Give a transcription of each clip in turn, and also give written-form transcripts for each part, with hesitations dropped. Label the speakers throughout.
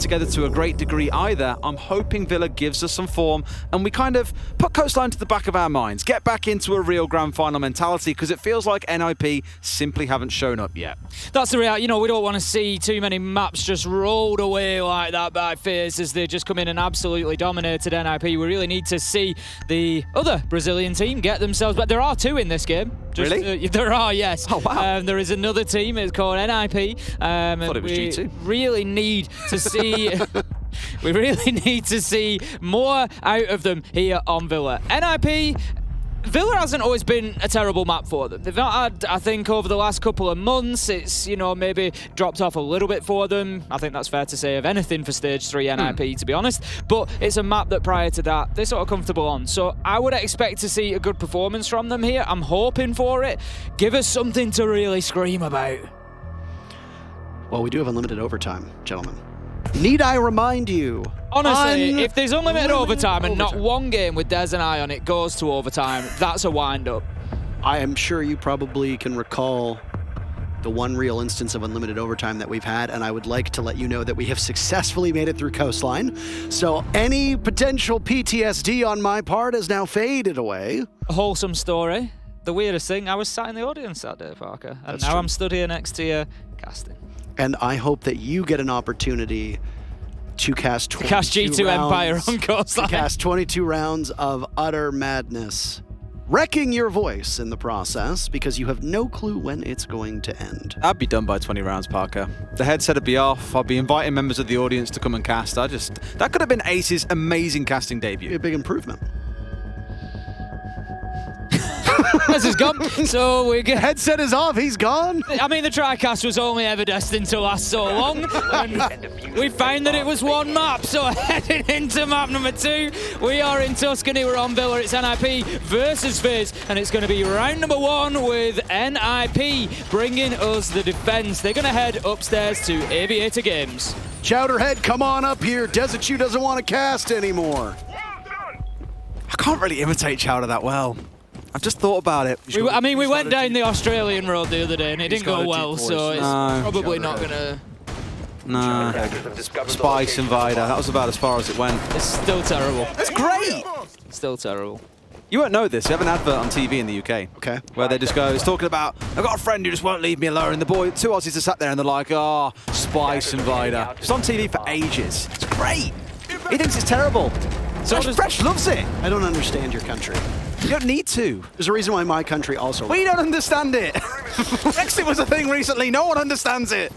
Speaker 1: together to a great degree either. I'm hoping Villa gives us some form and we kind of put Coastline to the back of our minds, get back into a real grand final mentality, because it feels like NiP simply haven't shown up yet.
Speaker 2: That's the reality. You know, we don't want to see too many maps just rolled away like that by FaZe as they just come in and absolutely dominated NiP. We really need to see the other Brazilian team get themselves, but there are two in this game.
Speaker 1: Really?
Speaker 2: There are, yes.
Speaker 1: Oh, wow.
Speaker 2: There is another team, it's called NiP.
Speaker 1: I thought it was G2.
Speaker 2: Really need to see... we really need to see more out of them here on Villa. NiP... Villa hasn't always been a terrible map for them. They've not had, I think, over the last couple of months, it's, you know, maybe dropped off a little bit for them. I think that's fair to say of anything for Stage 3 NiP, to be honest. But it's a map that prior to that, they're sort of comfortable on. So I would expect to see a good performance from them here. I'm hoping for it. Give us something to really scream about.
Speaker 3: Well, we do have unlimited overtime, gentlemen. Need I remind you?
Speaker 2: Honestly, if there's unlimited overtime and not one game with Des and I on it goes to overtime, that's a wind-up.
Speaker 3: I am sure you probably can recall the one real instance of unlimited overtime that we've had, and I would like to let you know that we have successfully made it through Coastline. So any potential PTSD on my part has now faded away.
Speaker 2: A wholesome story. The weirdest thing, I was sat in the audience that day, Parker, and now I'm stood here next to you, casting.
Speaker 3: And I hope that you get an opportunity to cast 22
Speaker 2: G2
Speaker 3: rounds,
Speaker 2: Empire on Coastline.
Speaker 3: Cast 22 rounds of utter madness, wrecking your voice in the process because you have no clue when it's going to end.
Speaker 1: I'd be done by 20 rounds, Parker. The headset would be off. I'd be inviting members of the audience to come and cast. That could have been Ace's amazing casting debut.
Speaker 3: A big improvement.
Speaker 2: This is gone. So we get
Speaker 3: Headset is off, he's gone.
Speaker 2: I mean, the TriCast was only ever destined to last so long, and we found that it was one map. So heading into map number 2, we are in Tuscany, we're on Villa, it's NiP versus FaZe, and it's going to be round number 1 with NiP bringing us the defense. They're going to head upstairs to Aviator Games.
Speaker 3: Chowderhead, come on up here. Desertchu doesn't want to cast anymore.
Speaker 1: I can't really imitate Chowder that well. I've just thought about it.
Speaker 2: We went down the Australian road the other day and it didn't go well, so it's probably not going to...
Speaker 1: Nah. Spice Invader, that was about as far as it went.
Speaker 2: It's still terrible.
Speaker 1: It's great!
Speaker 2: Still terrible.
Speaker 1: You won't know this, you have an advert on TV in the UK.
Speaker 3: Okay.
Speaker 1: Where they just go, it's talking about, I've got a friend who just won't leave me alone. And the boy, 2 Aussies are sat there and they're like, oh, Spice Invader. It's on TV for ages. It's great. He thinks it's terrible. So Fresh loves it.
Speaker 3: I don't understand your country.
Speaker 1: You don't need to.
Speaker 3: There's a reason why my country also...
Speaker 1: We don't understand it. Brexit was a thing recently. No one understands it.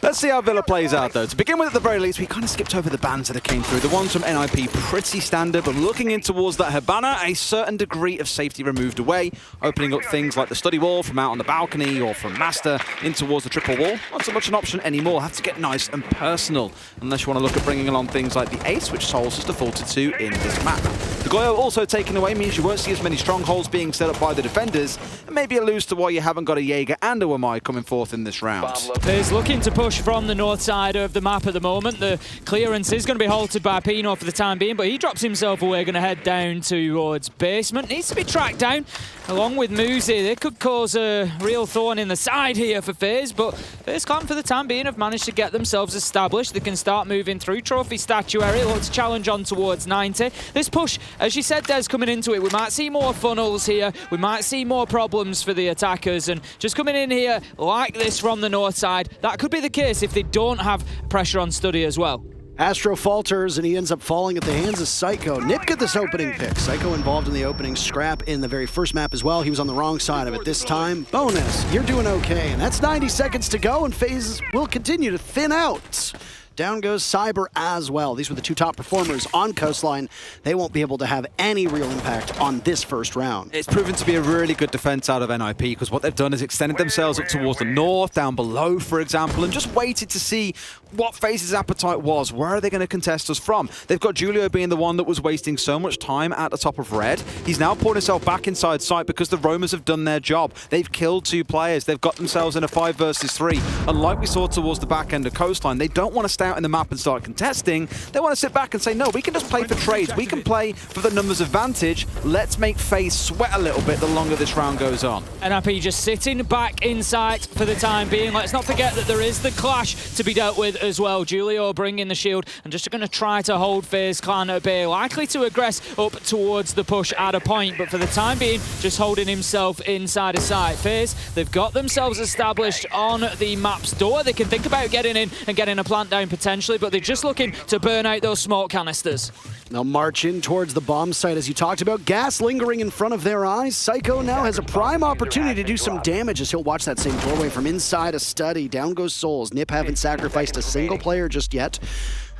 Speaker 1: Let's see how Villa plays out, though. To begin with, at the very least, we kind of skipped over the bans that came through. The ones from NiP, pretty standard, but looking in towards that Habana, a certain degree of safety removed away, opening up things like the study wall from out on the balcony or from Master in towards the triple wall. Not so much an option anymore. Have to get nice and personal, unless you want to look at bringing along things like the Ace, which Souls has defaulted to in this map. The Goyo also taken away means you won't see as many strongholds being set up by the defenders, and maybe alludes to why you haven't got a Jaeger and a Wamai coming forth in this round.
Speaker 2: He's looking to push from the north side of the map at the moment. The clearance is going to be halted by Pino for the time being, but he drops himself away, going to head down towards basement. Needs to be tracked down along with Muzi. They could cause a real thorn in the side here for FaZe, but FaZe Clan for the time being have managed to get themselves established. They can start moving through Trophy Statuary. Let's challenge on towards 90. This push, as you said, Des, coming into it, we might see more funnels here. We might see more problems for the attackers, and just coming in here like this from the north side, that could be the case if they don't have pressure on Study as well.
Speaker 3: Astro falters and he ends up falling at the hands of Psycho. NiP get this opening pick. Psycho involved in the opening scrap in the very first map as well. He was on the wrong side of it this time. Bonus, you're doing okay. And that's 90 seconds to go, and FaZe will continue to thin out. Down goes Cyber as well. These were the 2 top performers on Coastline. They won't be able to have any real impact on this first round.
Speaker 1: It's proven to be a really good defense out of NiP, because what they've done is extended themselves up towards the north, down below, for example, and just waited to see what FaZe's appetite was. Where are they going to contest us from? They've got Julio being the one that was wasting so much time at the top of red. He's now poured himself back inside sight because the Roamers have done their job. They've killed 2 players. They've got themselves in a 5 versus 3. And like we saw towards the back end of Coastline, they don't want to stay out in the map and start contesting. They want to sit back and say, no, we can just play for trades. We can play for the numbers advantage. Let's make FaZe sweat a little bit the longer this round goes on.
Speaker 2: NiP just sitting back in sight for the time being. Let's not forget that there is the clash to be dealt with as well. Julio bringing the shield and just going to try to hold FaZe Clan at bay. Likely to aggress up towards the push at a point, but for the time being, just holding himself inside of sight. FaZe, they've got themselves established on the map's door. They can think about getting in and getting a plant down potentially, but they're just looking to burn out those smoke canisters.
Speaker 3: They'll march in towards the bomb site, as you talked about. Gas lingering in front of their eyes. Psycho now has a prime opportunity to do some damage as he'll watch that same doorway from inside a study. Down goes Souls. NiP haven't sacrificed a single player just yet.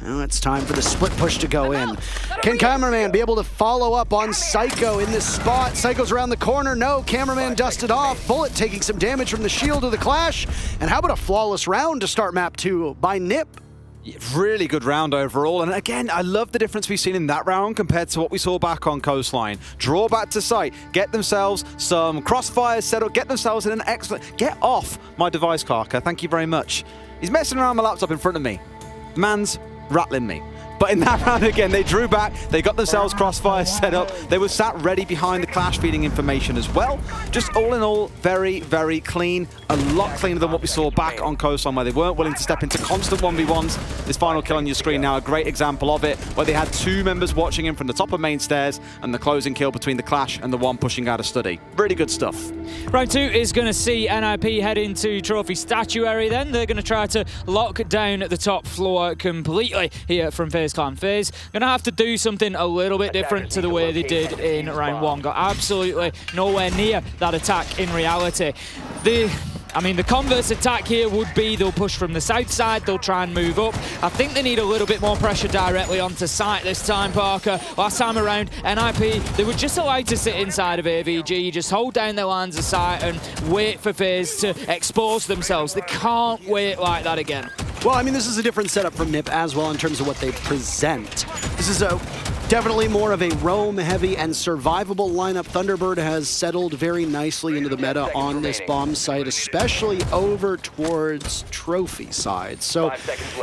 Speaker 3: Now it's time for the split push to go in. Can Cameraman be able to follow up on Psycho in this spot? Psycho's around the corner. No, Cameraman dusted off. Bullet taking some damage from the shield of the clash. And how about a flawless round to start map 2 by NiP?
Speaker 1: Really good round overall, and again, I love the difference we've seen in that round compared to what we saw back on Coastline. Draw back to site, get themselves some crossfires set up, get themselves in an excellent... Get off my device, Karka, thank you very much. He's messing around my laptop in front of me. The man's rattling me. But in that round again, they drew back, they got themselves crossfires set up, they were sat ready behind the clash feeding information as well. Just all in all, very, very clean. A lot cleaner than what we saw back on Coastline, where they weren't willing to step into constant 1v1s. This final kill on your screen now, a great example of it, where they had 2 members watching him from the top of main stairs, and the closing kill between the clash and the one pushing out of study. Really good stuff.
Speaker 2: Round 2 is going to see NiP head into Trophy Statuary then. They're going to try to lock down the top floor completely here from FaZe Clan. FaZe going to have to do something a little bit different to the way they did in round 1. Got absolutely nowhere near that attack in reality. The converse attack here would be they'll push from the south side, they'll try and move up. I think they need a little bit more pressure directly onto site this time, Parker. Last time around, NiP, they were just allowed to sit inside of AVG, just hold down their lines of sight and wait for FaZe to expose themselves. They can't wait like that again.
Speaker 3: Well, this is a different setup from NiP as well in terms of what they present. This is definitely more of a roam-heavy and survivable lineup. Thunderbird has settled very nicely into the meta on this bomb site, especially over towards trophy side. So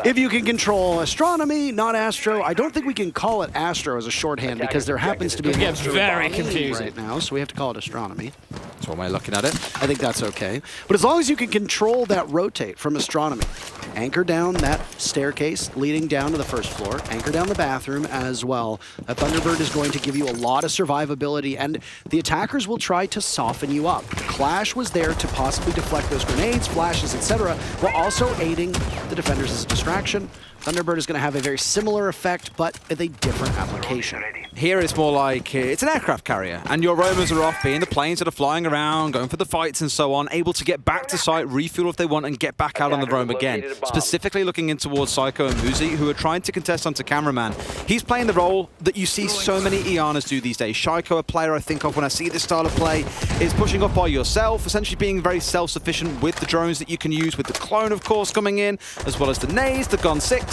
Speaker 3: if you can control Astronomy, not Astro, I don't think we can call it Astro as a shorthand because there happens to be an Astro
Speaker 2: very confusing
Speaker 3: right now, so we have to call it Astronomy.
Speaker 1: That's one way of looking at it.
Speaker 3: I think that's okay. But as long as you can control that rotate from Astronomy, anchor down that staircase leading down to the first floor, anchor down the bathroom as well. A Thunderbird is going to give you a lot of survivability, and the attackers will try to soften you up. Clash was there to possibly deflect those grenades, flashes, etc., while also aiding the defenders as a distraction. Thunderbird is going to have a very similar effect, but with a different application.
Speaker 1: Here it's more like it's an aircraft carrier, and your roamers are off being the planes that are flying around, going for the fights and so on, able to get back to site, refuel if they want, and get back out on the roam again. Specifically looking in towards Psycho and Muzi, who are trying to contest onto Cameraman. He's playing the role that you see so many Ianas do these days. Shaiko, a player I think of when I see this style of play, is pushing off by yourself, essentially being very self-sufficient with the drones that you can use, with the clone, of course, coming in, as well as the nades, the Gun 6.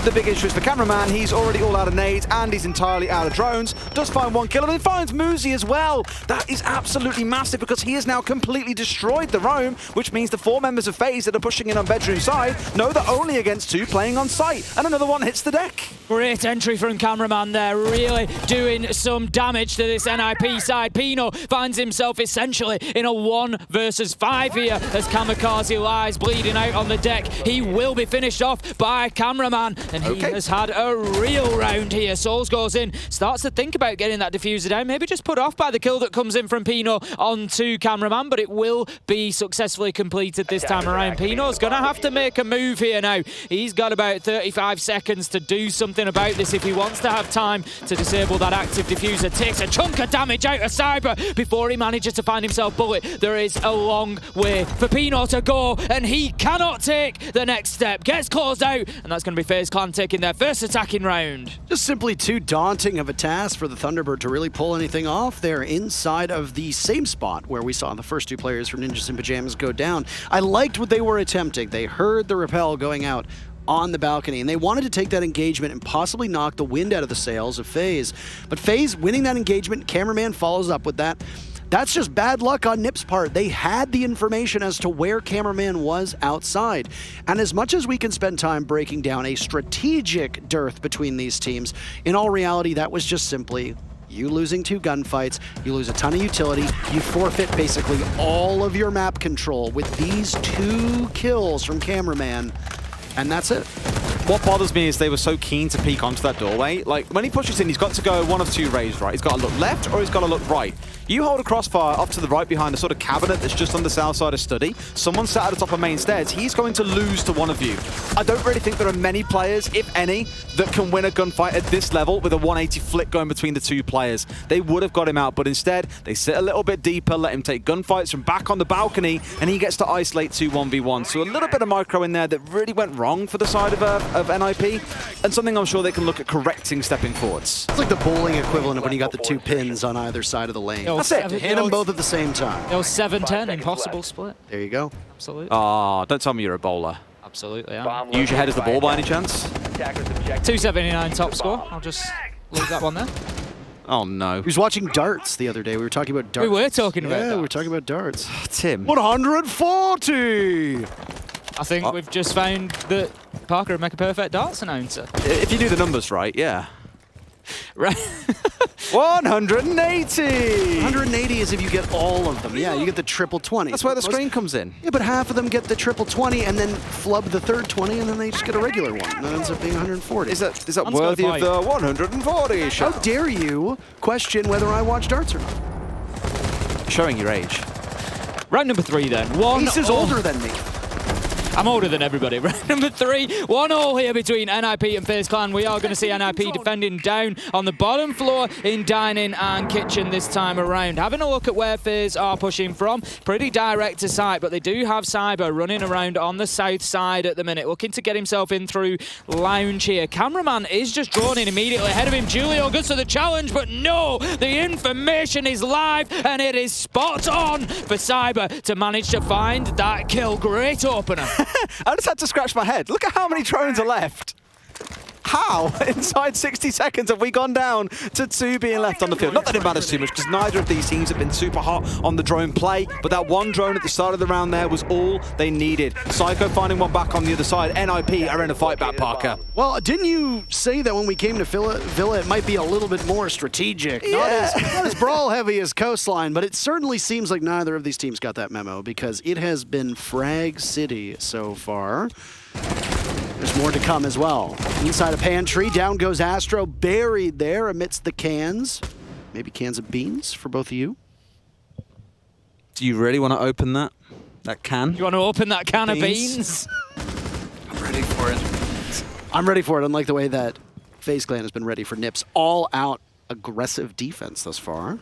Speaker 1: The big issue is for Cameraman, he's already all out of nades, and he's entirely out of drones. Does find one kill, and he finds Muzi as well. That is absolutely massive, because he has now completely destroyed the roam, which means the 4 members of FaZe that are pushing in on bedroom side know they're only against 2 playing on site, and another one hits the deck.
Speaker 2: Great entry from Cameraman there, really doing some damage to this NiP side. Pino finds himself essentially in a 1 versus 5 here as Kamikaze lies bleeding out on the deck. He will be finished off by Cameraman, and he has had a real round here. Souls goes in, starts to think about getting that diffuser down, maybe just put off by the kill that comes in from Pino onto Cameraman, but it will be successfully completed this time around. Pino's going to have to make a move here now. He's got about 35 seconds to do something about this if he wants to have time to disable that active diffuser. Takes a chunk of damage out of Cyber before he manages to find himself Bullet. There is a long way for Pino to go, and he cannot take the next step. Gets closed out, and that's going to be FaZe Clan taking their first attacking round.
Speaker 3: Just simply too daunting of a task for the Thunderbird to really pull anything off. They're inside of the same spot where we saw the first 2 players from Ninjas in Pyjamas go down. I liked what they were attempting. They heard the rappel going out on the balcony, and they wanted to take that engagement and possibly knock the wind out of the sails of FaZe. But FaZe winning that engagement, Cameraman follows up with that. That's just bad luck on NiP's part. They had the information as to where Cameraman was outside. And as much as we can spend time breaking down a strategic dearth between these teams, in all reality, that was just simply you losing 2 gunfights, you lose a ton of utility, you forfeit basically all of your map control with these 2 kills from Cameraman, and that's it.
Speaker 1: What bothers me is they were so keen to peek onto that doorway. Like, when he pushes in, he's got to go one of 2 ways, right? He's got to look left or he's got to look right. You hold a crossfire off to the right behind a sort of cabinet that's just on the south side of study. Someone sat at the top of main stairs. He's going to lose to one of you. I don't really think there are many players, if any, that can win a gunfight at this level with a 180 flick going between the 2 players. They would have got him out, but instead, they sit a little bit deeper, let him take gunfights from back on the balcony, and he gets to isolate 2 1v1. So a little bit of micro in there that really went wrong for the side of NiP, and something I'm sure they can look at correcting stepping forwards.
Speaker 3: It's like the bowling equivalent of when you got the 2 pins on either side of the lane.
Speaker 1: That's it.
Speaker 3: To hit them both at the same time.
Speaker 2: It was 7-10, impossible split.
Speaker 3: There you go.
Speaker 2: Absolutely.
Speaker 1: Oh, don't tell me you're a bowler.
Speaker 2: Absolutely, yeah.
Speaker 1: Use your head as the ball by any chance?
Speaker 2: 279 top score. I'll just leave that one there.
Speaker 1: Oh, no.
Speaker 3: He was watching darts the other day. We were talking about darts.
Speaker 2: We were talking about
Speaker 3: Yeah,
Speaker 2: that.
Speaker 3: we were talking about darts.
Speaker 1: Tim.
Speaker 3: 140!
Speaker 2: I think we've just found that Parker would make a perfect darts announcer.
Speaker 1: If you do the numbers right, yeah.
Speaker 2: Right.
Speaker 1: 180!
Speaker 3: 180 is if you get all of them. Yeah, you get the triple 20.
Speaker 1: That's where the screen comes in.
Speaker 3: Yeah, but half of them get the triple 20 and then flub the third 20 and then they just get a regular one. And that ends up being 140.
Speaker 1: Is that
Speaker 2: I'm
Speaker 1: worthy of
Speaker 2: gonna
Speaker 1: the 140
Speaker 3: How
Speaker 1: shot?
Speaker 3: dare you question whether I watch darts or not?
Speaker 1: Showing your age.
Speaker 2: Round number 3 then.
Speaker 3: Ace is older than me.
Speaker 2: I'm older than everybody. Round number 3, 1-1 here between NiP and FaZe Clan. We are going to see NiP defending down on the bottom floor in dining and kitchen this time around. Having a look at where FaZe are pushing from, pretty direct to site, but they do have Cyber running around on the south side at the minute, looking to get himself in through lounge here. Cameraman is just drawn in immediately ahead of him. Julio goes to the challenge, but no, the information is live and it is spot on for Cyber to manage to find that kill. Great opener.
Speaker 1: I just had to scratch my head. Look at how many drones are left. How, inside 60 seconds, have we gone down to 2 being left on the field? Not that it matters too much, because neither of these teams have been super hot on the drone play, but that one drone at the start of the round there was all they needed. Psycho finding one back on the other side. NiP are in a fight back, Parker.
Speaker 3: Well, didn't you say that when we came to Villa, it might be a little bit more strategic?
Speaker 1: Yeah.
Speaker 3: Not as brawl-heavy as Coastline, but it certainly seems like neither of these teams got that memo, because it has been Frag City so far. There's more to come as well. Inside a pantry, down goes Astro, buried there amidst the cans. Maybe cans of beans for both of you.
Speaker 1: Do you really want to open that can?
Speaker 2: You want to open that can of beans?
Speaker 1: I'm ready for it.
Speaker 3: I'm ready for it, unlike the way that FaZe Clan has been ready for NiP's all-out aggressive defense thus far.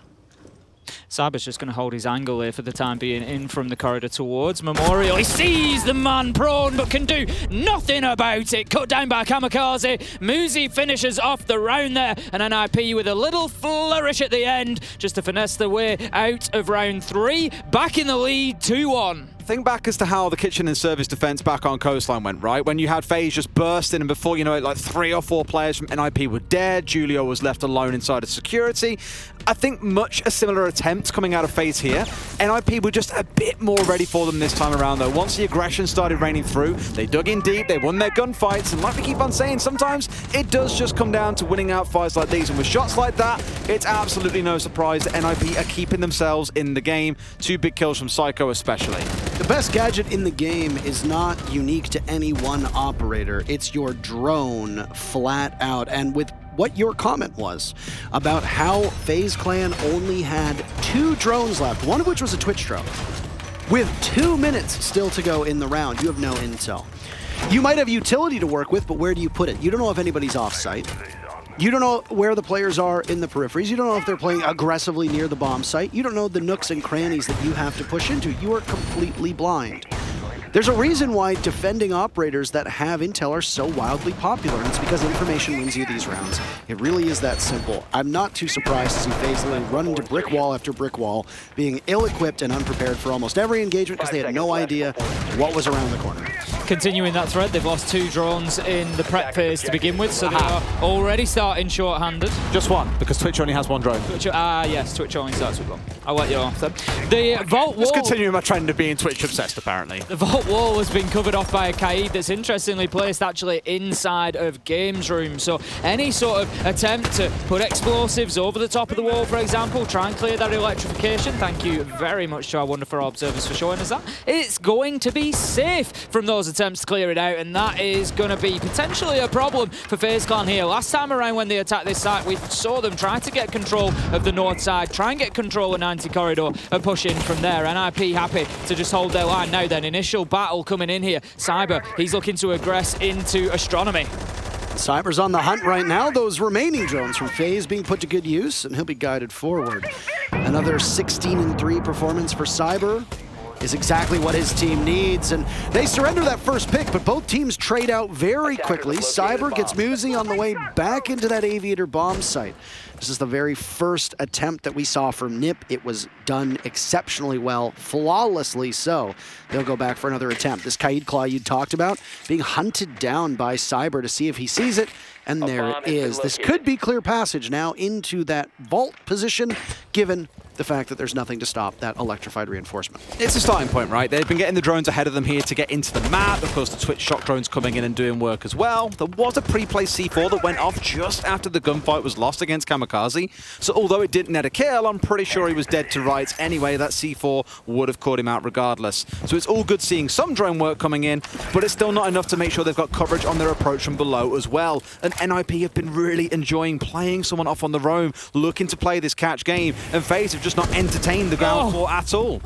Speaker 2: Cyber's just going to hold his angle here for the time being, in from the corridor towards Memorial. He sees the man prone, but can do nothing about it. Cut down by Kamikaze. Muzi finishes off the round there, and NiP with a little flourish at the end, just to finesse their way out of round 3. Back in the lead, 2-1.
Speaker 1: Think back as to how the kitchen and service defense back on Coastline went, right? When you had FaZe just bursting, and before you know it, like 3 or 4 players from NiP were dead. Julio was left alone inside of security. I think much a similar attempt coming out of FaZe here. NiP were just a bit more ready for them this time around, though. Once the aggression started raining through, they dug in deep, they won their gunfights, and like we keep on saying, sometimes it does just come down to winning out fights like these, and with shots like that, it's absolutely no surprise that NiP are keeping themselves in the game. 2 big kills from Psycho especially.
Speaker 3: The best gadget in the game is not unique to any one operator. It's your drone, flat out. And with what your comment was about how FaZe Clan only had 2 drones left, one of which was a Twitch drone, with 2 minutes still to go in the round, you have no intel. You might have utility to work with, but where do you put it? You don't know if anybody's off-site. You don't know where the players are in the peripheries. You don't know if they're playing aggressively near the bomb site. You don't know the nooks and crannies that you have to push into. You are completely blind. There's a reason why defending operators that have intel are so wildly popular, and it's because information wins you these rounds. It really is that simple. I'm not too surprised to see FaZe run into brick wall after brick wall, being ill-equipped and unprepared for almost every engagement because they had no idea what was around the corner.
Speaker 2: continuing that thread. They've lost 2 drones in the prep phase to begin with, so they are already starting short-handed.
Speaker 1: Just one, because Twitch only has 1 drone.
Speaker 2: Yes, Twitch only starts with 1. I'll let you off then. The Vault Wall...
Speaker 1: Just continuing my trend of being Twitch-obsessed, apparently.
Speaker 2: The Vault Wall has been covered off by a Kaid that's interestingly placed actually inside of Games Room. So any sort of attempt to put explosives over the top of the wall, for example, try and clear that electrification. Thank you very much to our wonderful observers for showing us that. It's going to be safe from those attempts to clear it out, and that is going to be potentially a problem for FaZe Clan here. Last time around when they attacked this site, we saw them try to get control of the north side, try and get control of 90 corridor and push in from there. NiP happy to just hold their line. Now then, initial battle coming in here. Cyber, he's looking to aggress into Astronomy.
Speaker 3: Cyber's on the hunt right now. Those remaining drones from FaZe being put to good use, and he'll be guided forward. Another 16-3 performance for Cyber is exactly what his team needs, and they surrender that first pick, but both teams trade out very quickly. Cyber gets Muzi on the way back into that Aviator bomb site. This is the very first attempt that we saw from NiP. It was done exceptionally well, flawlessly so. They'll go back for another attempt. This Kaid Claw you talked about being hunted down by Cyber to see if he sees it, and there it is. This could be clear passage now into that vault position, given the fact that there's nothing to stop that electrified reinforcement.
Speaker 1: It's a starting point, right? They've been getting the drones ahead of them here to get into the map. Of course, the Twitch shock drones coming in and doing work as well. There was a pre-placed C4 that went off just after the gunfight was lost against Kamikaze. So although it didn't net a kill, I'm pretty sure he was dead to rights anyway. That C4 would have caught him out regardless. So it's all good seeing some drone work coming in, but it's still not enough to make sure they've got coverage on their approach from below as well. And NiP have been really enjoying playing someone off on the roam, looking to play this catch game, and FaZe have just not entertained the ground floor at all.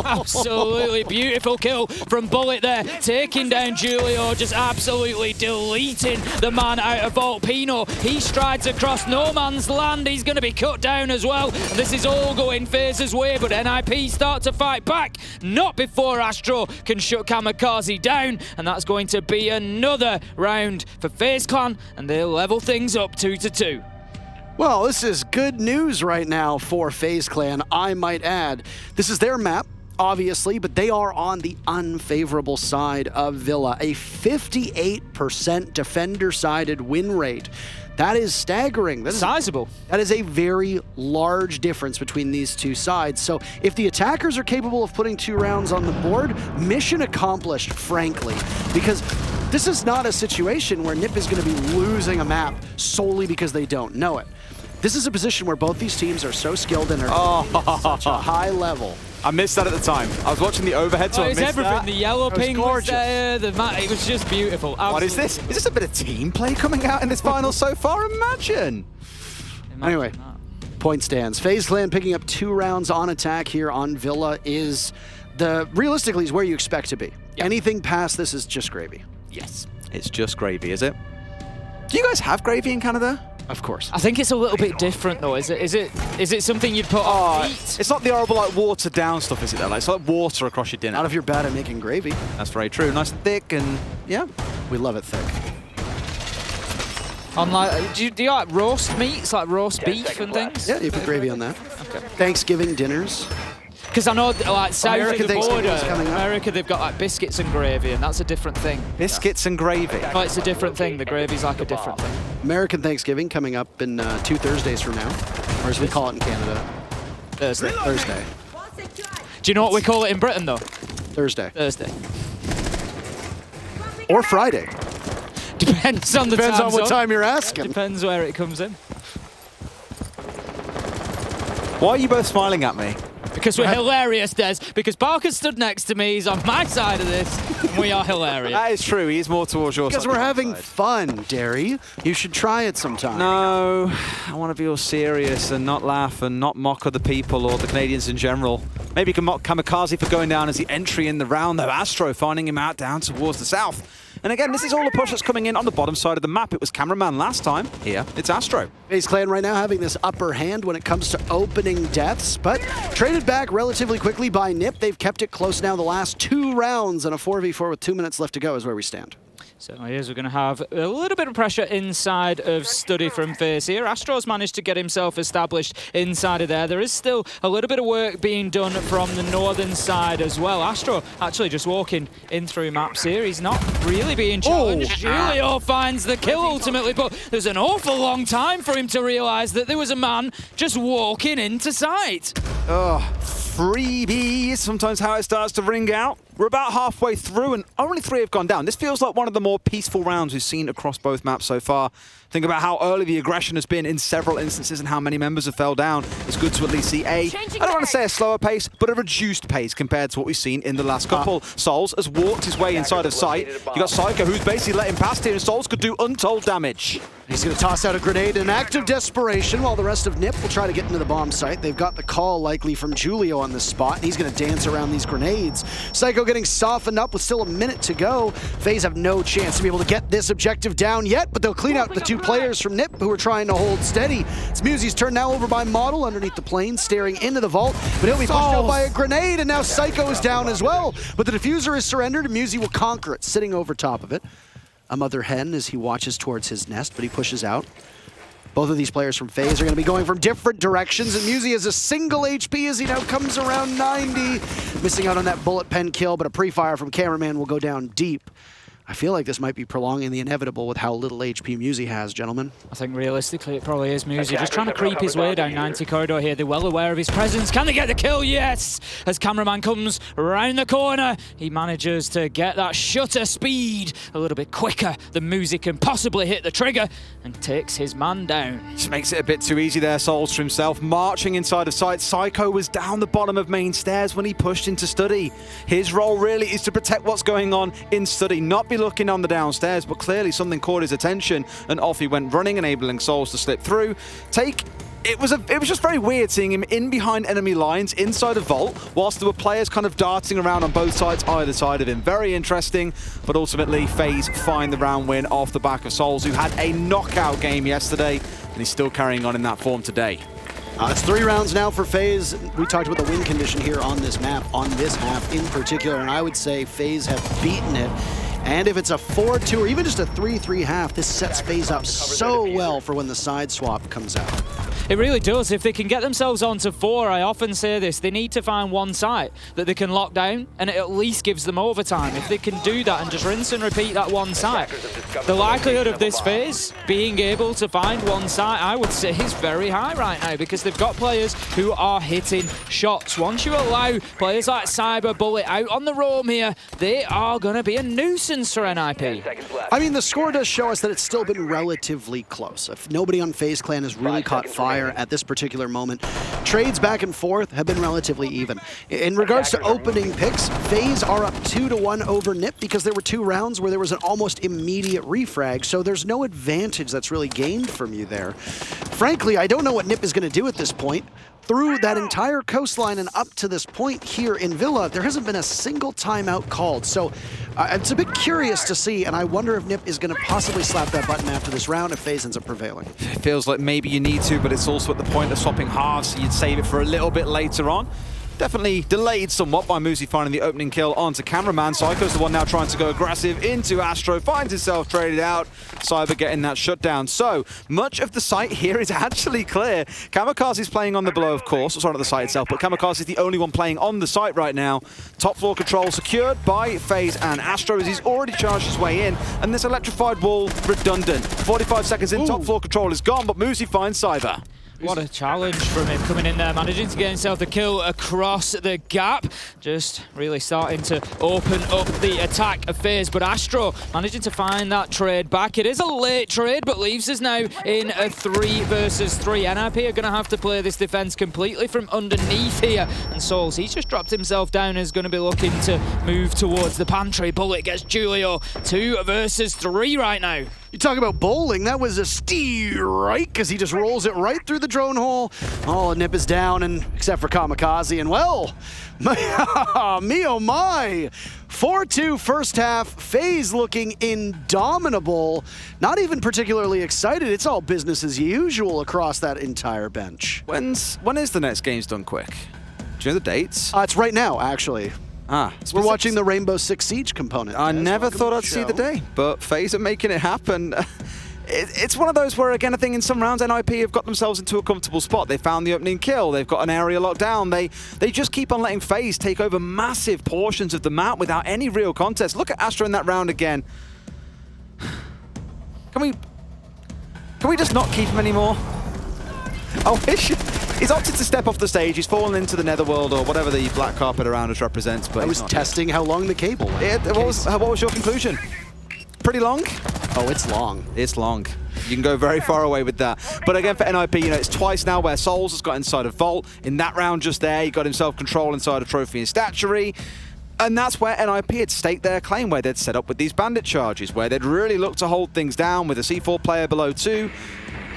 Speaker 2: Absolutely beautiful kill from Bullet there, taking down Julio, just absolutely deleting the man out of Vault. Pino, he strides across no man's land, he's going to be cut down as well. This is all going FaZe's way, but NiP start to fight back, not before Astro can shut Kamikaze down, and that's going to be another round for FaZe Clan, and they'll level things up 2-2.
Speaker 3: Well, this is good news right now for FaZe Clan, I might add. This is their map, obviously, but they are on the unfavorable side of Villa. A 58% defender-sided win rate. That is staggering. That is
Speaker 2: sizable.
Speaker 3: That is a very large difference between these two sides. So if the attackers are capable of putting 2 rounds on the board, mission accomplished, frankly, because this is not a situation where NiP is going to be losing a map solely because they don't know it. This is a position where both these teams are so skilled and are at such a high level.
Speaker 1: I missed that at the time. I was watching the overhead, so I missed
Speaker 2: everything.
Speaker 1: that.
Speaker 2: The yellow ping was there, it was just beautiful. Absolutely.
Speaker 1: What is this? Is this a bit of team play coming out in this final so far? Imagine
Speaker 3: anyway, point stands. FaZe Clan picking up 2 rounds on attack here on Villa is realistically is where you expect to be. Yep. Anything past this is just gravy.
Speaker 2: Yes.
Speaker 1: It's just gravy, is it? Do you guys have gravy in Canada?
Speaker 3: Of course.
Speaker 2: I think it's a little bit different though. Is it something you'd put on meat?
Speaker 1: It's not the horrible like watered down stuff, is it? Like, it's like water across your dinner.
Speaker 3: Not if you're bad at making gravy.
Speaker 1: That's very true. Nice and thick, and yeah,
Speaker 3: we love it thick.
Speaker 2: On like, do you like roast meats, like roast beef and things?
Speaker 3: Yeah, you put gravy on that. Okay. Thanksgiving dinners.
Speaker 2: Because I know, like, south of the border, America, they've got, like, biscuits and gravy, and that's a different thing.
Speaker 1: Biscuits and gravy?
Speaker 2: Oh, it's a different thing. The gravy's like a different thing.
Speaker 3: American Thanksgiving coming up in 2 Thursdays from now, or as we call it in Canada,
Speaker 2: Thursday.
Speaker 3: Thursday.
Speaker 2: Do you know what we call it in Britain, though?
Speaker 3: Thursday.
Speaker 2: Thursday.
Speaker 3: Or Friday.
Speaker 2: Depends on the time.
Speaker 3: Depends on what time you're asking.
Speaker 2: Depends where it comes in.
Speaker 1: Why are you both smiling at me?
Speaker 2: Because we're hilarious, Des. Because Parker stood next to me, he's on my side of this, and we are hilarious.
Speaker 1: That is true, he is more towards your side.
Speaker 3: Because we're having fun, Derry. You should try it sometime.
Speaker 1: No, I want to be all serious and not laugh and not mock other people or the Canadians in general. Maybe you can mock Kamikaze for going down as the entry in the round, though. Astro finding him out down towards the south. And again, this is all the push that's coming in on the bottom side of the map. It was Cameraman last time. Here, it's Astro.
Speaker 3: FaZe Clan right now having this upper hand when it comes to opening deaths, but traded back relatively quickly by NiP. They've kept it close now the last 2 rounds, and a 4v4 with 2 minutes left to go is where we stand.
Speaker 2: Certainly is. We're going to have a little bit of pressure inside of Study from FaZe here. Astro's managed to get himself established inside of there. There is still a little bit of work being done from the northern side as well. Astro actually just walking in through maps here. He's not really being challenged. Julio finds the kill ultimately, but there's an awful long time for him to realise that there was a man just walking into sight.
Speaker 1: Freebie is sometimes how it starts to ring out. We're about halfway through and only 3 have gone down. This feels like one of the more peaceful rounds we've seen across both maps so far. Think about how early the aggression has been in several instances and how many members have fell down. It's good to at least see I don't want to say a slower pace, but a reduced pace compared to what we've seen in the last couple. Souls has walked his way inside of sight. You got Psycho who's basically let him past here, and Souls could do untold damage.
Speaker 3: He's going to toss out a grenade in an act of desperation while the rest of NiP will try to get into the bomb site. They've got the call likely from Julio on this spot, and he's going to dance around these grenades. Psycho getting softened up with still a minute to go. FaZe have no chance to be able to get this objective down yet, but they'll clean out the 2 players from NiP who are trying to hold steady. It's Muzi's turn now over by Model underneath the plane, staring into the vault, but he'll be pushed out by a grenade, and now Psycho is down as well. But the diffuser is surrendered, and Muzi will conquer it, sitting over top of it. A mother hen as he watches towards his nest, but he pushes out. Both of these players from FaZe are going to be going from different directions, and Muzi has a single HP as he now comes around 90. Missing out on that bullet pen kill, but a pre-fire from Cameraman will go down deep. I feel like this might be prolonging the inevitable with how little HP Muzi has, gentlemen.
Speaker 2: I think realistically it probably is Muzi just trying to creep his way down 90 corridor here. They're well aware of his presence. Can they get the kill? Yes! As Cameraman comes around the corner, he manages to get that shutter speed a little bit quicker than Muzi can possibly hit the trigger and takes his man down.
Speaker 1: Just makes it a bit too easy there, Souls, for himself. Marching inside of sight, Psycho was down the bottom of main stairs when he pushed into Study. His role really is to protect what's going on in Study, not be looking on the downstairs, but clearly something caught his attention and off he went running, enabling Souls to slip through. It was just very weird seeing him in behind enemy lines inside a vault whilst there were players kind of darting around on both sides, either side of him. Very interesting, but ultimately FaZe find the round win off the back of Souls, who had a knockout game yesterday and he's still carrying on in that form today.
Speaker 3: It's 3 rounds now for FaZe. We talked about the win condition here on this map in particular, and I would say FaZe have beaten it. And if it's a 4-2 or even just a 3-3 half, this sets FaZe up so well for when the side swap comes out.
Speaker 2: It really does. If they can get themselves onto 4, I often say this, they need to find one site that they can lock down, and it at least gives them overtime. If they can do that and just rinse and repeat that one site, the likelihood of this FaZe being able to find one site, I would say, is very high right now, because they've got players who are hitting shots. Once you allow players like Cyber, Bullet out on the roam here, they are going to be a nuisance for NiP.
Speaker 3: I mean, the score does show us that it's still been relatively close. If nobody on FaZe Clan has really caught fire at this particular moment, trades back and forth have been relatively even. In regards to opening picks, FaZe are up 2-1 over NiP because there were 2 rounds where there was an almost immediate refrag, so there's no advantage that's really gained from you there. Frankly, I don't know what NiP is going to do at this point. Through that entire coastline and up to this point here in Villa, there hasn't been a single timeout called. So it's a bit curious to see, and I wonder if NiP is going to possibly slap that button after this round if FaZe ends up prevailing.
Speaker 1: It feels like maybe you need to, but it's also at the point of swapping halves, so you'd save it for a little bit later on. Definitely delayed somewhat by Muzi finding the opening kill onto Cameraman. Psycho's the one now trying to go aggressive into Astro, finds himself traded out. Cyber getting that shutdown. So much of the site here is actually clear. Kamikaze's playing on the below, of course. It's not the site itself, but Kamikaze is the only one playing on the site right now. Top floor control secured by FaZe and Astro as he's already charged his way in. And this electrified wall redundant. 45 seconds in, top floor control is gone, but Muzi finds Cyber.
Speaker 2: What a challenge from him coming in there, managing to get himself the kill across the gap. Just really starting to open up the attack of FaZe, but Astro managing to find that trade back. It is a late trade, but leaves us now in a 3 versus 3. NiP are going to have to play this defense completely from underneath here. And Souls, he's just dropped himself down, is going to be looking to move towards the pantry. Bullet gets Julio. 2 versus 3 right now.
Speaker 3: You talk about bowling, that was a steer, right? Because he just rolls it right through the drone hole. Oh, NiP is down, and except for Kamikaze, and well, me oh my. 4-2 first half, FaZe looking indomitable. Not even particularly excited, it's all business as usual across that entire bench.
Speaker 1: When is the next games done quick? Do you know the dates?
Speaker 3: It's right now, actually. We're watching the Rainbow Six Siege component.
Speaker 1: I never thought I'd see the day, but FaZe are making it happen. It's one of those where, again, I think in some rounds, NiP have got themselves into a comfortable spot. They found the opening kill. They've got an area locked down. They just keep on letting FaZe take over massive portions of the map without any real contest. Look at Astra in that round again. Can we just not keep him anymore? Oh, he's opted to step off the stage. He's fallen into the netherworld or whatever the black carpet around us represents. But
Speaker 3: I was testing how long the cable went.
Speaker 1: What was your conclusion? Pretty long?
Speaker 3: Oh, it's long.
Speaker 1: It's long. You can go very far away with that. But again, for NiP, you know, it's twice now where Souls has got inside of Vault. In that round just there, he got himself control inside of Trophy and Statuary. And that's where NiP had staked their claim, where they'd set up with these bandit charges, where they'd really look to hold things down with a C4 player below 2.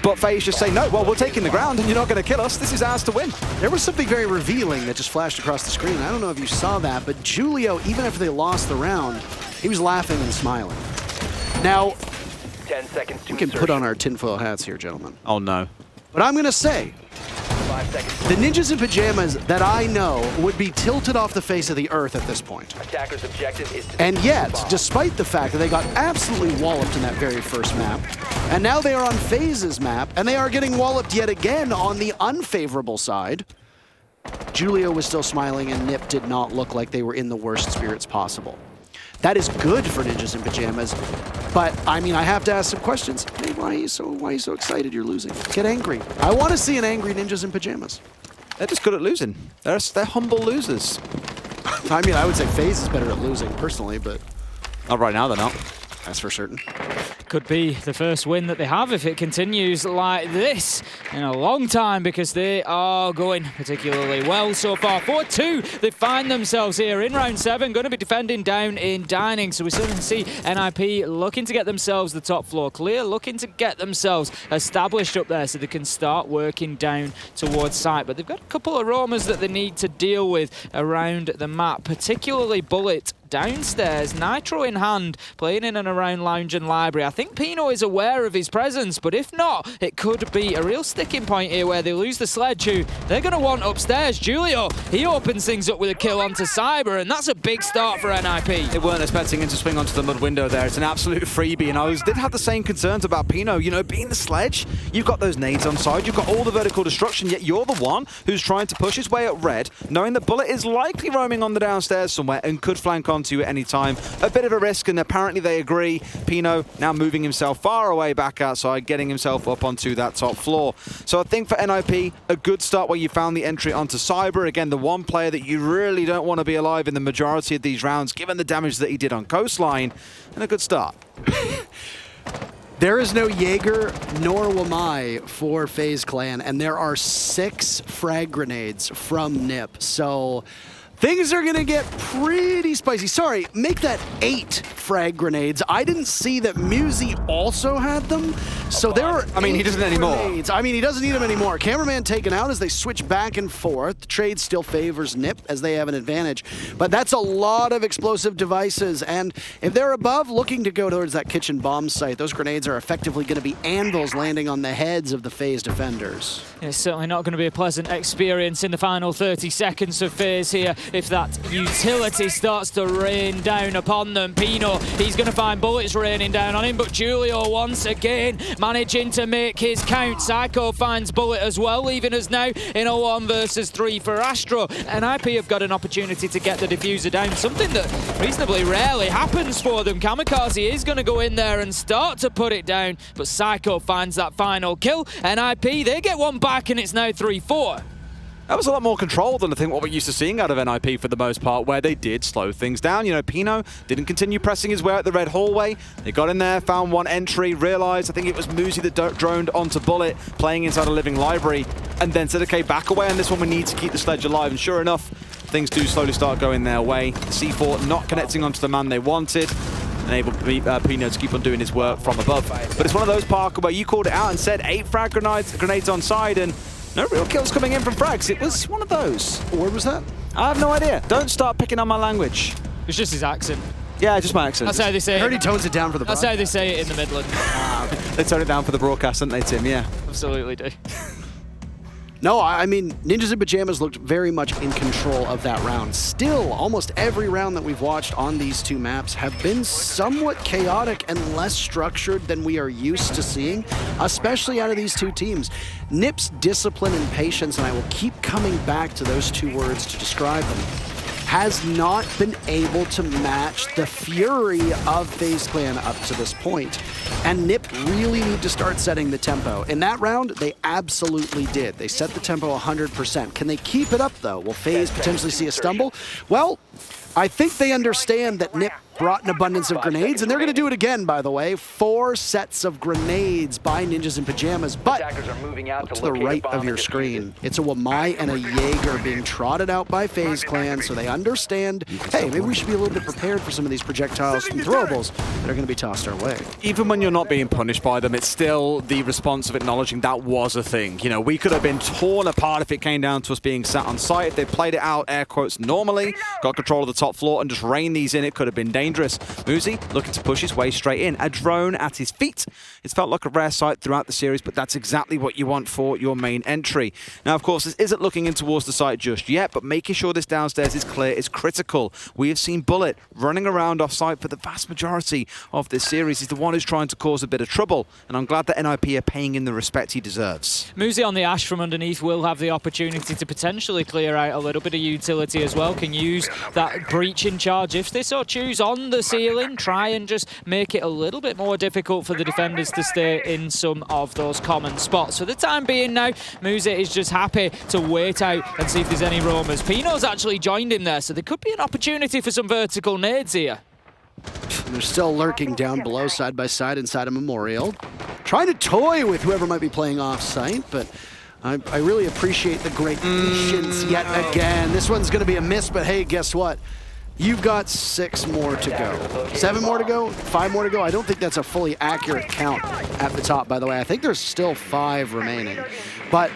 Speaker 1: But FaZe just say, no, well, we're taking the ground and you're not going to kill us. This is ours to win.
Speaker 3: There was something very revealing that just flashed across the screen. I don't know if you saw that, but Julio, even after they lost the round, he was laughing and smiling. Now,
Speaker 4: 10 seconds to
Speaker 3: we can put on our tinfoil hats here, gentlemen.
Speaker 1: Oh, no.
Speaker 3: But I'm going to say,
Speaker 4: 5 seconds.
Speaker 3: the ninjas in pajamas that I know would be tilted off the face of the earth at this point.
Speaker 4: Attacker's objective is to
Speaker 3: And yet,
Speaker 4: bomb.
Speaker 3: despite the fact that they got absolutely walloped in that very first map, and now they are on FaZe's map, and they are getting walloped yet again on the unfavorable side, Julio was still smiling, and NiP did not look like they were in the worst spirits possible. That is good for ninjas in pajamas, but I mean, I have to ask some questions. Hey, why are you so excited you're losing? Get angry. I want to see an angry ninjas in pajamas.
Speaker 1: They're just good at losing. They're humble losers.
Speaker 3: I mean, I would say FaZe is better at losing personally, but
Speaker 1: Not right now, they're not.
Speaker 3: that's for certain.
Speaker 2: Could be the first win that they have if it continues like this in a long time, because they are going particularly well so far. 4-2, they find themselves here in round 7, going to be defending down in Dining. So we certainly see NiP looking to get themselves the top floor clear, looking to get themselves established up there so they can start working down towards site. But they've got a couple of roamers that they need to deal with around the map, particularly Bullet downstairs, Nitro in hand, playing in and around Lounge and Library. I think Pino is aware of his presence, but if not, it could be a real sticking point here where they lose the sledge, who they're going to want upstairs. Julio, he opens things up with a kill onto Cyber, and that's a big start for NiP.
Speaker 1: They weren't expecting him to swing onto the mud window there. It's an absolute freebie, and I did have the same concerns about Pino. You know, being the sledge, you've got those nades on side, you've got all the vertical destruction, yet you're the one who's trying to push his way up red, knowing that Bullet is likely roaming on the downstairs somewhere and could flank onto you at any time. A bit of a risk, and apparently they agree. Pino now moving himself far away back outside, getting himself up onto that top floor. So I think for NiP, a good start where you found the entry onto Cyber. Again, the one player that you really don't want to be alive in the majority of these rounds, given the damage that he did on Coastline, and a good start.
Speaker 3: There is no Jaeger nor Wamai for FaZe Clan, and there are 6 frag grenades from NiP. So things are going to get pretty spicy. Sorry, make that 8 frag grenades. I didn't see that Musi also had them. So there are
Speaker 1: I mean, he doesn't anymore.
Speaker 3: grenades. I mean, he doesn't need them anymore. Cameraman taken out as they switch back and forth. The trade still favors NiP as they have an advantage. But that's a lot of explosive devices. And if they're above, looking to go towards that kitchen bomb site, those grenades are effectively going to be anvils landing on the heads of the FaZe defenders.
Speaker 2: It's certainly not going to be a pleasant experience in the final 30 seconds of FaZe here if that utility starts to rain down upon them. Pino, he's going to find bullets raining down on him, but Julio once again managing to make his count. Psycho finds Bullet as well, leaving us now in a 1 versus 3 for Astro. And NiP have got an opportunity to get the diffuser down, something that reasonably rarely happens for them. Kamikaze is going to go in there and start to put it down, but Psycho finds that final kill. NiP, they get one back, and it's now 3-4.
Speaker 1: That was a lot more controlled than I think what we're used to seeing out of NiP for the most part, where they did slow things down. You know, Pino didn't continue pressing his way out the red hallway. They got in there, found one entry, realized, I think it was Musi that droned onto Bullet, playing inside a living library, and then said, okay, back away on this one, we need to keep the sledge alive. And sure enough, things do slowly start going their way. The C4 not connecting onto the man they wanted, and able Pino to keep on doing his work from above. But it's one of those, Parker, where you called it out and said 8 frag grenades on side, and no real kills coming in from frags. It was one of those.
Speaker 3: What word was that?
Speaker 1: I have no idea. Don't start picking on my language.
Speaker 2: It's just his accent.
Speaker 1: Yeah, just my accent.
Speaker 2: That's how they say
Speaker 3: I heard
Speaker 2: it.
Speaker 3: he tones it down for the
Speaker 2: That's how they say it in the Midlands.
Speaker 1: They tone it down for the broadcast, don't they, Tim? Yeah.
Speaker 2: Absolutely do.
Speaker 3: No, I mean, Ninjas in Pyjamas looked very much in control of that round. Still, almost every round that we've watched on these two maps have been somewhat chaotic and less structured than we are used to seeing, especially out of these two teams. NiP's discipline and patience, and I will keep coming back to those two words to describe them, has not been able to match the fury of FaZe Clan up to this point. And NiP really need to start setting the tempo. In that round, they absolutely did. They set the tempo 100%. Can they keep it up, though? Will FaZe potentially see a stumble? Well, I think they understand that NiP brought an abundance of grenades, and they're going to do it again, by the way. 4 sets of grenades by Ninjas in Pyjamas, but to the right of your screen, it's a Wamai and a Jaeger being trotted out by FaZe Clan, so they understand, hey, maybe we should be a little bit prepared for some of these projectiles and throwables that are going to be tossed our way.
Speaker 1: Even when you're not being punished by them, it's still the response of acknowledging that was a thing. You know, we could have been torn apart if it came down to us being sat on site. If they played it out, air quotes, normally, got control of the top floor and just rained these in, it could have been dangerous. Muzi looking to push his way straight in. A drone at his feet. It's felt like a rare sight throughout the series, but that's exactly what you want for your main entry. Now, of course, this isn't looking in towards the site just yet, but making sure this downstairs is clear is critical. We have seen Bullet running around off site for the vast majority of this series. He's the one who's trying to cause a bit of trouble, and I'm glad that NiP are paying him the respect he deserves.
Speaker 2: Muzi on the Ash from underneath will have the opportunity to potentially clear out a little bit of utility as well. Can use that breaching charge if they so choose on the ceiling, try and just make it a little bit more difficult for the defenders to stay in some of those common spots. For the time being now, Muzi is just happy to wait out and see if there's any roamers. Pino's actually joined him there, so there could be an opportunity for some vertical nades here.
Speaker 3: They're still lurking down below, side by side inside a Memorial. Trying to toy with whoever might be playing off-site, but I really appreciate the great patience yet again. This one's going to be a miss, but hey, guess what? You've got 6 more to go. 7 more to go? 5 more to go? I don't think that's a fully accurate count at the top, by the way. I think there's still 5 remaining. But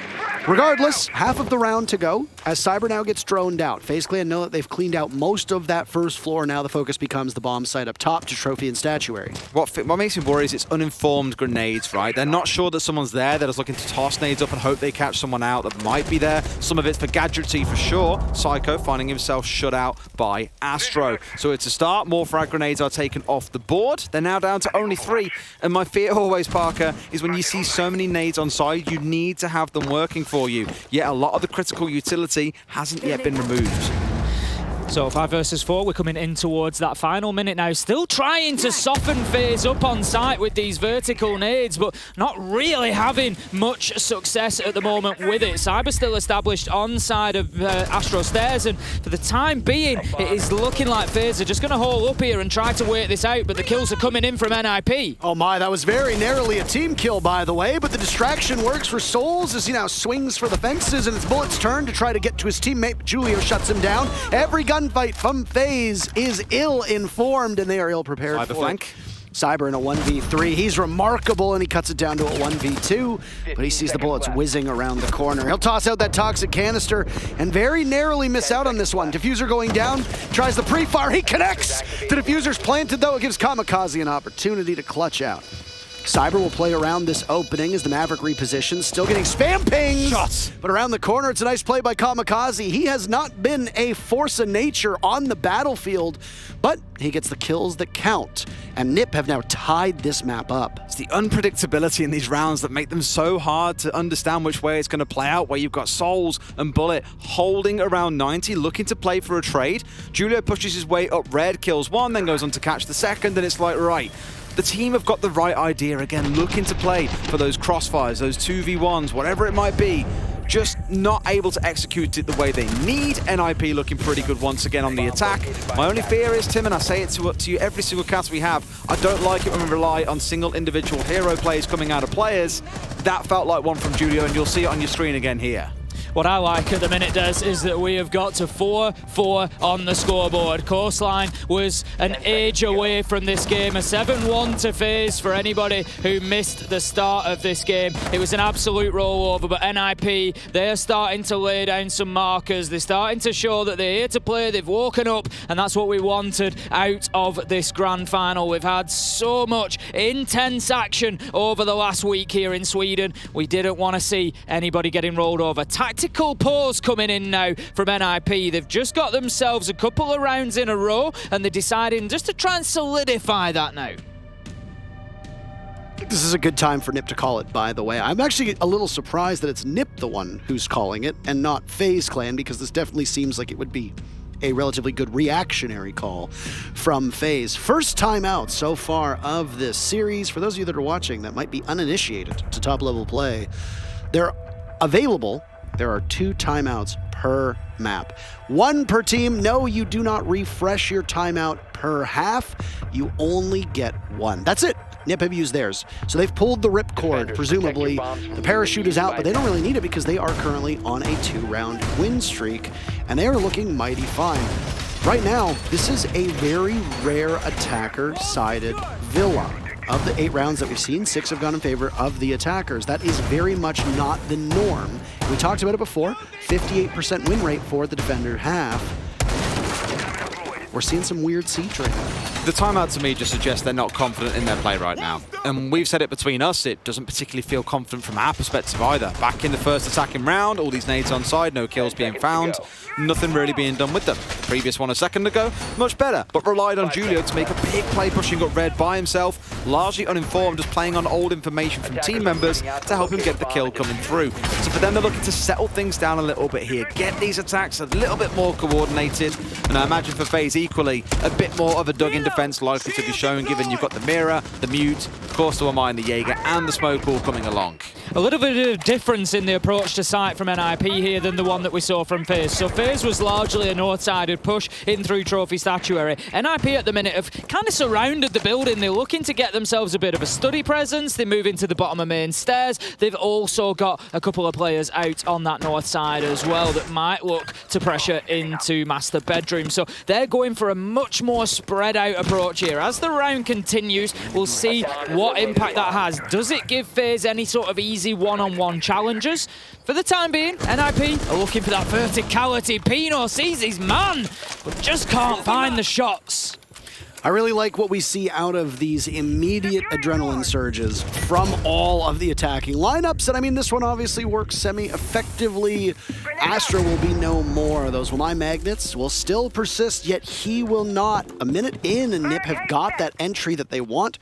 Speaker 3: regardless, half of the round to go as Cyber now gets droned out. FaZe Clan know that they've cleaned out most of that first floor. Now the focus becomes the bomb site up top to Trophy and Statuary.
Speaker 1: What makes me worry is it's uninformed grenades, right? They're not sure that someone's there. They're just looking to toss nades up and hope they catch someone out that might be there. Some of it's for gadgetry for sure. Psycho finding himself shut out by Astro. So it's a start. More frag grenades are taken off the board. They're now down to only 3. And my fear always, Parker, is when you see so many nades on side, you need to have them working for you. Yet a lot of the critical utility hasn't yet been removed.
Speaker 2: So 5 versus 4, we're coming in towards that final minute now. Still trying to soften FaZe up on site with these vertical nades, but not really having much success at the moment with it. Cyber still established on side of Astro Stairs, and for the time being, it is looking like FaZe are just going to hole up here and try to wait this out, but the kills are coming in from NiP.
Speaker 3: Oh my, that was very narrowly a team kill, by the way, but the distraction works for Souls as he now swings for the fences, and it's Bullet's turn to try to get to his teammate. Julio shuts him down. Every gunfight from FaZe is ill-informed, and they are ill-prepared for
Speaker 1: flank.
Speaker 3: Cyber in a 1v3. He's remarkable, and he cuts it down to a 1v2, but he sees the bullets whizzing around the corner. He'll toss out that toxic canister and very narrowly miss out on this one. Diffuser going down, tries the pre-fire. He connects! The diffuser's planted, though. It gives Kamikaze an opportunity to clutch out. Cyber will play around this opening as the Maverick repositions, still getting spam pings.
Speaker 1: Shots.
Speaker 3: But around the corner, it's a nice play by Kamikaze. He has not been a force of nature on the battlefield, but he gets the kills that count. And NiP have now tied this map up.
Speaker 1: It's the unpredictability in these rounds that make them so hard to understand which way it's going to play out, where you've got Souls and Bullet holding around 90, looking to play for a trade. Julio pushes his way up red, kills 1, then goes on to catch the second, and it's like, right, the team have got the right idea again, looking to play for those crossfires, those 2v1s, whatever it might be. Just not able to execute it the way they need. NiP looking pretty good once again on the attack. My only fear is, Tim, and I say it to you every single cast we have, I don't like it when we rely on single individual hero plays coming out of players. That felt like one from Julio, and you'll see it on your screen again here.
Speaker 2: What I like at the minute, Des, is that we have got to 4-4 on the scoreboard. Coastline was an age away from this game. A 7-1 to FaZe for anybody who missed the start of this game. It was an absolute rollover, but NiP, they're starting to lay down some markers. They're starting to show that they're here to play. They've woken up, and that's what we wanted out of this grand final. We've had so much intense action over the last week here in Sweden. We didn't want to see anybody getting rolled over. Tactical pause coming in now from NiP. They've just got themselves a couple of rounds in a row, and they're deciding just to try and solidify that now.
Speaker 3: This is a good time for NiP to call it, by the way. I'm actually a little surprised that it's NiP the one who's calling it and not FaZe Clan, because this definitely seems like it would be a relatively good reactionary call from FaZe. First timeout so far of this series. For those of you that are watching that might be uninitiated to top-level play, they're available. There are 2 timeouts per map. 1 per team. No, you do not refresh your timeout per half. You only get 1. That's it. NiP have used theirs. So they've pulled the ripcord, presumably. The parachute is out, but they don't really need it because they are currently on a 2-round win streak, and they are looking mighty fine. Right now, this is a very rare attacker-sided Villa. Of the 8 rounds that we've seen, 6 have gone in favor of the attackers. That is very much not the norm. We talked about it before, 58% win rate for the defender half. We're seeing some weird siege right now.
Speaker 1: The timeout to me just suggests they're not confident in their play right now. And we've said it between us, it doesn't particularly feel confident from our perspective either. Back in the first attacking round, all these nades on side, no kills being found, nothing really being done with them. Previous one a second ago, much better, but relied on Julio to make a big play pushing up red by himself, largely uninformed, just playing on old information from team members to help him get the kill coming through. So for them, they're looking to settle things down a little bit here, get these attacks a little bit more coordinated, and I imagine for FaZe equally, a bit more of a dug-in defense likely to be shown, given you've got the Mirror, the Mute, of course the Mine, the Jaeger, and the Smoke all coming along.
Speaker 2: A little bit of difference in the approach to site from NiP here than the one that we saw from FaZe. So FaZe was largely a north-sided push in through Trophy Statuary. NiP at the minute have kind of surrounded the building. They're looking to get themselves a bit of a study presence. They move into the bottom of main stairs. They've also got a couple of players out on that north side as well that might look to pressure into master bedroom. So they're going for a much more spread out approach here. As the round continues, we'll see what impact that has. Does it give FaZe any sort of easy one-on-one challenges? For the time being, NiP are looking for that verticality. Pino sees his man, but just can't find the shots.
Speaker 3: I really like what we see out of these immediate adrenaline surges from all of the attacking lineups. And I mean, this one obviously works semi-effectively. Astra will be no more. Those My Magnets will still persist, yet he will not. A minute in, and NiP have got that entry that they want.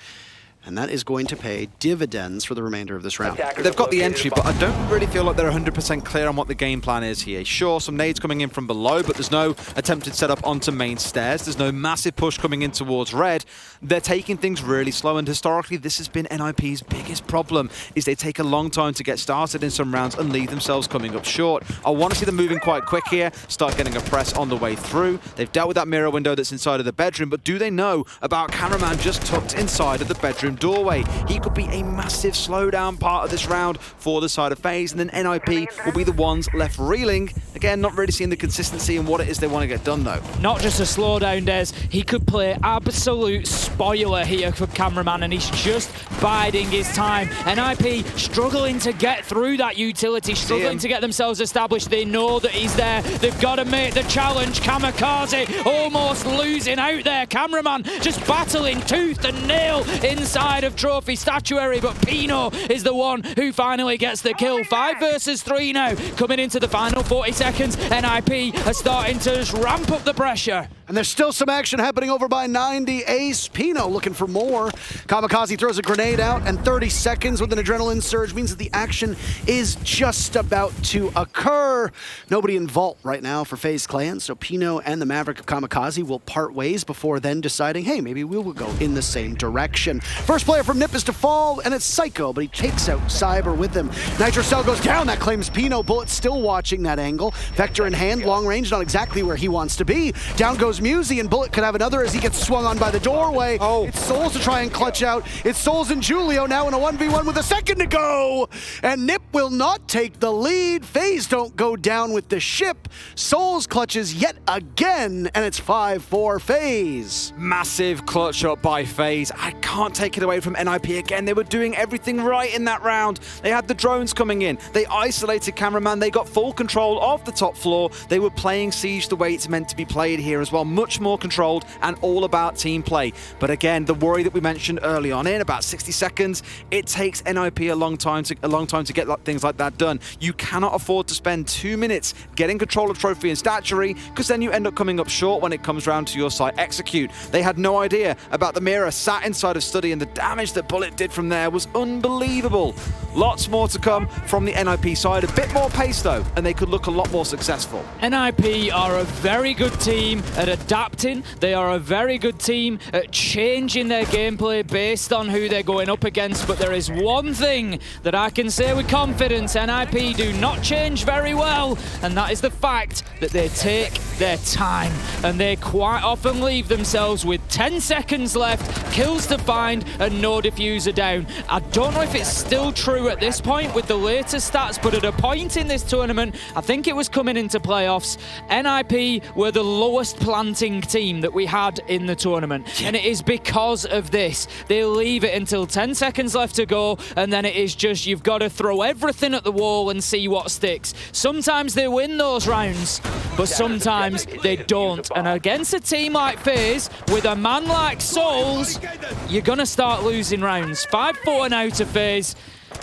Speaker 3: And that is going to pay dividends for the remainder of this round.
Speaker 1: They've got the entry, but I don't really feel like they're 100% clear on what the game plan is here. Sure, some nades coming in from below, but there's no attempted setup onto main stairs. There's no massive push coming in towards red. They're taking things really slow, and historically, this has been NiP's biggest problem, is they take a long time to get started in some rounds and leave themselves coming up short. I want to see them moving quite quick here, start getting a press on the way through. They've dealt with that mirror window that's inside of the bedroom, but do they know about Cameraman just tucked inside of the bedroom doorway? He could be a massive slowdown part of this round for the side of FaZe, and then NiP will be the ones left reeling. Again, not really seeing the consistency in what it is they want to get done, though.
Speaker 2: Not just a slowdown, Des. He could play absolute spoiler here for Cameraman, and he's just biding his time. NiP struggling to get through that utility, struggling to get themselves established. They know that he's there. They've got to make the challenge. Kamikaze almost losing out there. Cameraman just battling tooth and nail inside of Trophy Statuary, but Pino is the one who finally gets the kill. 5 versus 3 now, coming into the final 40 seconds. NiP are starting to just ramp up the pressure.
Speaker 3: And there's still some action happening over by 90 Ace. Pino looking for more. Kamikaze throws a grenade out, and 30 seconds with an adrenaline surge means that the action is just about to occur. Nobody in Vault right now for FaZe Clan, so Pino and the Maverick of Kamikaze will part ways before then deciding, hey, maybe we will go in the same direction. First player from NiP is to fall, and it's Psycho, but he takes out Cyber with him. Nitro Cell goes down, that claims Pino. Bullet still watching that angle. Vector in hand, long range, not exactly where he wants to be. Down goes Musi, and Bullet could have another as he gets swung on by the doorway.
Speaker 1: Oh.
Speaker 3: It's Souls to try and clutch out. It's Souls and Julio now in a 1v1 with a second to go. And NiP will not take the lead. FaZe don't go down with the ship. Souls clutches yet again, and it's 5-4 FaZe.
Speaker 1: Massive clutch up by FaZe. I can't take it away from NiP again. They were doing everything right in that round. They had the drones coming in. They isolated Cameraman. They got full control of the top floor. They were playing Siege the way it's meant to be played here as well. Much more controlled and all about team play. But again, the worry that we mentioned early on, in about 60 seconds, it takes NiP a long time to get things like that done. You cannot afford to spend 2 minutes getting control of Trophy and Statuary, because then you end up coming up short when it comes round to your site execute. They had no idea about the mirror sat inside of Study, and the damage that Bullet did from there was unbelievable. Lots more to come from the NiP side. A bit more pace though, and they could look a lot more successful.
Speaker 2: NiP are a very good team at adapting. They are a very good team at changing their gameplay based on who they're going up against. But there is one thing that I can say with confidence NiP do not change very well, and that is the fact that they take their time. And they quite often leave themselves with 10 seconds left, kills to find, and no diffuser down. I don't know if it's still true at this point with the latest stats, but at a point in this tournament, I think it was coming into playoffs, NiP were the lowest planting team that we had in the tournament. And it is because of this. They leave it until 10 seconds left to go, and then it is just, you've got to throw everything at the wall and see what sticks. Sometimes they win those rounds, but sometimes they don't. And against a team like FaZe, with a man like Souls, you're going to start losing rounds. 5-4 now to FaZe.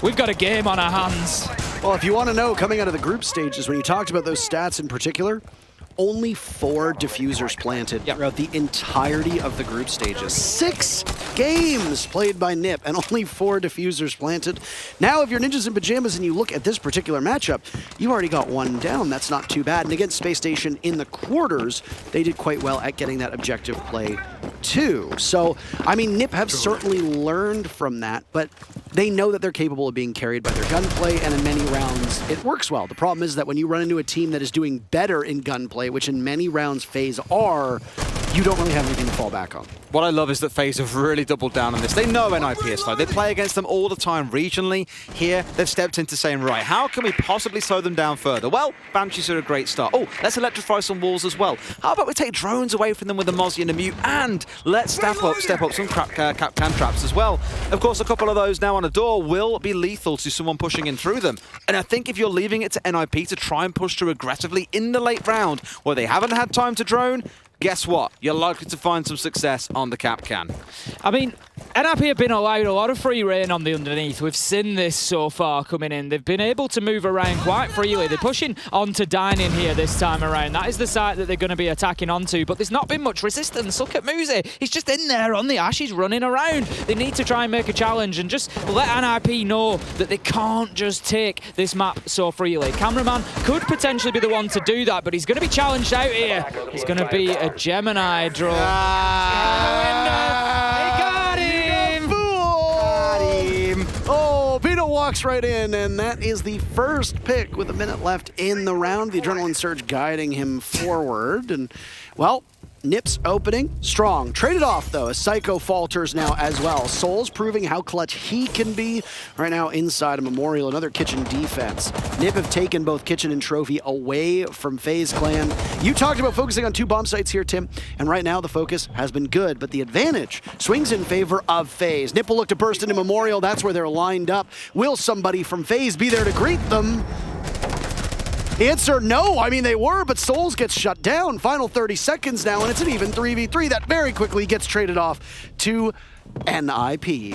Speaker 2: We've got a game on our hands.
Speaker 3: Well, if you want to know, coming out of the group stages, when you talked about those stats in particular, only 4 diffusers planted throughout the entirety of the group stages. 6 games played by NiP and only 4 diffusers planted. Now, if you're Ninjas in Pyjamas and you look at this particular matchup, you already got 1 down. That's not too bad. And against Space Station in the quarters, they did quite well at getting that objective play too. So, I mean, NiP have certainly learned from that, but they know that they're capable of being carried by their gunplay, and in many rounds, it works well. The problem is that when you run into a team that is doing better in gunplay, which in many rounds FaZe are, you don't really have anything to fall back on.
Speaker 1: What I love is that FaZe have really doubled down on this. They know NiP is slow. They play against them all the time regionally. Here, they've stepped into saying, right, how can we possibly slow them down further? Well, Banshees are a great start. Oh, let's electrify some walls as well. How about we take drones away from them with a Mozzie and a Mute, and let's step up some can traps as well. Of course, a couple of those now on a door will be lethal to someone pushing in through them. And I think if you're leaving it to NiP to try and push through aggressively in the late round, where they haven't had time to drone, guess what? You're likely to find some success on the cap can.
Speaker 2: I mean, NiP have been allowed a lot of free reign on the underneath. We've seen this so far coming in. They've been able to move around quite freely. They're pushing onto Dining here this time around. That is the site that they're going to be attacking onto, but there's not been much resistance. Look at Musi. He's just in there on the Ash. He's running around. They need to try and make a challenge and just let NiP know that they can't just take this map so freely. Cameraman could potentially be the one to do that, but he's going to be challenged out here. It's going to be a Gemini draw.
Speaker 3: Oh, Vito walks right in, and that is the first pick with a minute left in the round. The Adrenaline Surge guiding him forward, and, well, NiP's opening, strong. Traded off, though, as Psycho falters now as well. Souls proving how clutch he can be right now inside a Memorial, another Kitchen defense. NiP have taken both Kitchen and Trophy away from FaZe Clan. You talked about focusing on 2 bomb sites here, Tim, and right now the focus has been good, but the advantage swings in favor of FaZe. NiP will look to burst into Memorial. That's where they're lined up. Will somebody from FaZe be there to greet them? Answer, no. I mean, they were, but Souls gets shut down. Final 30 seconds now, and it's an even 3v3 that very quickly gets traded off to NiP.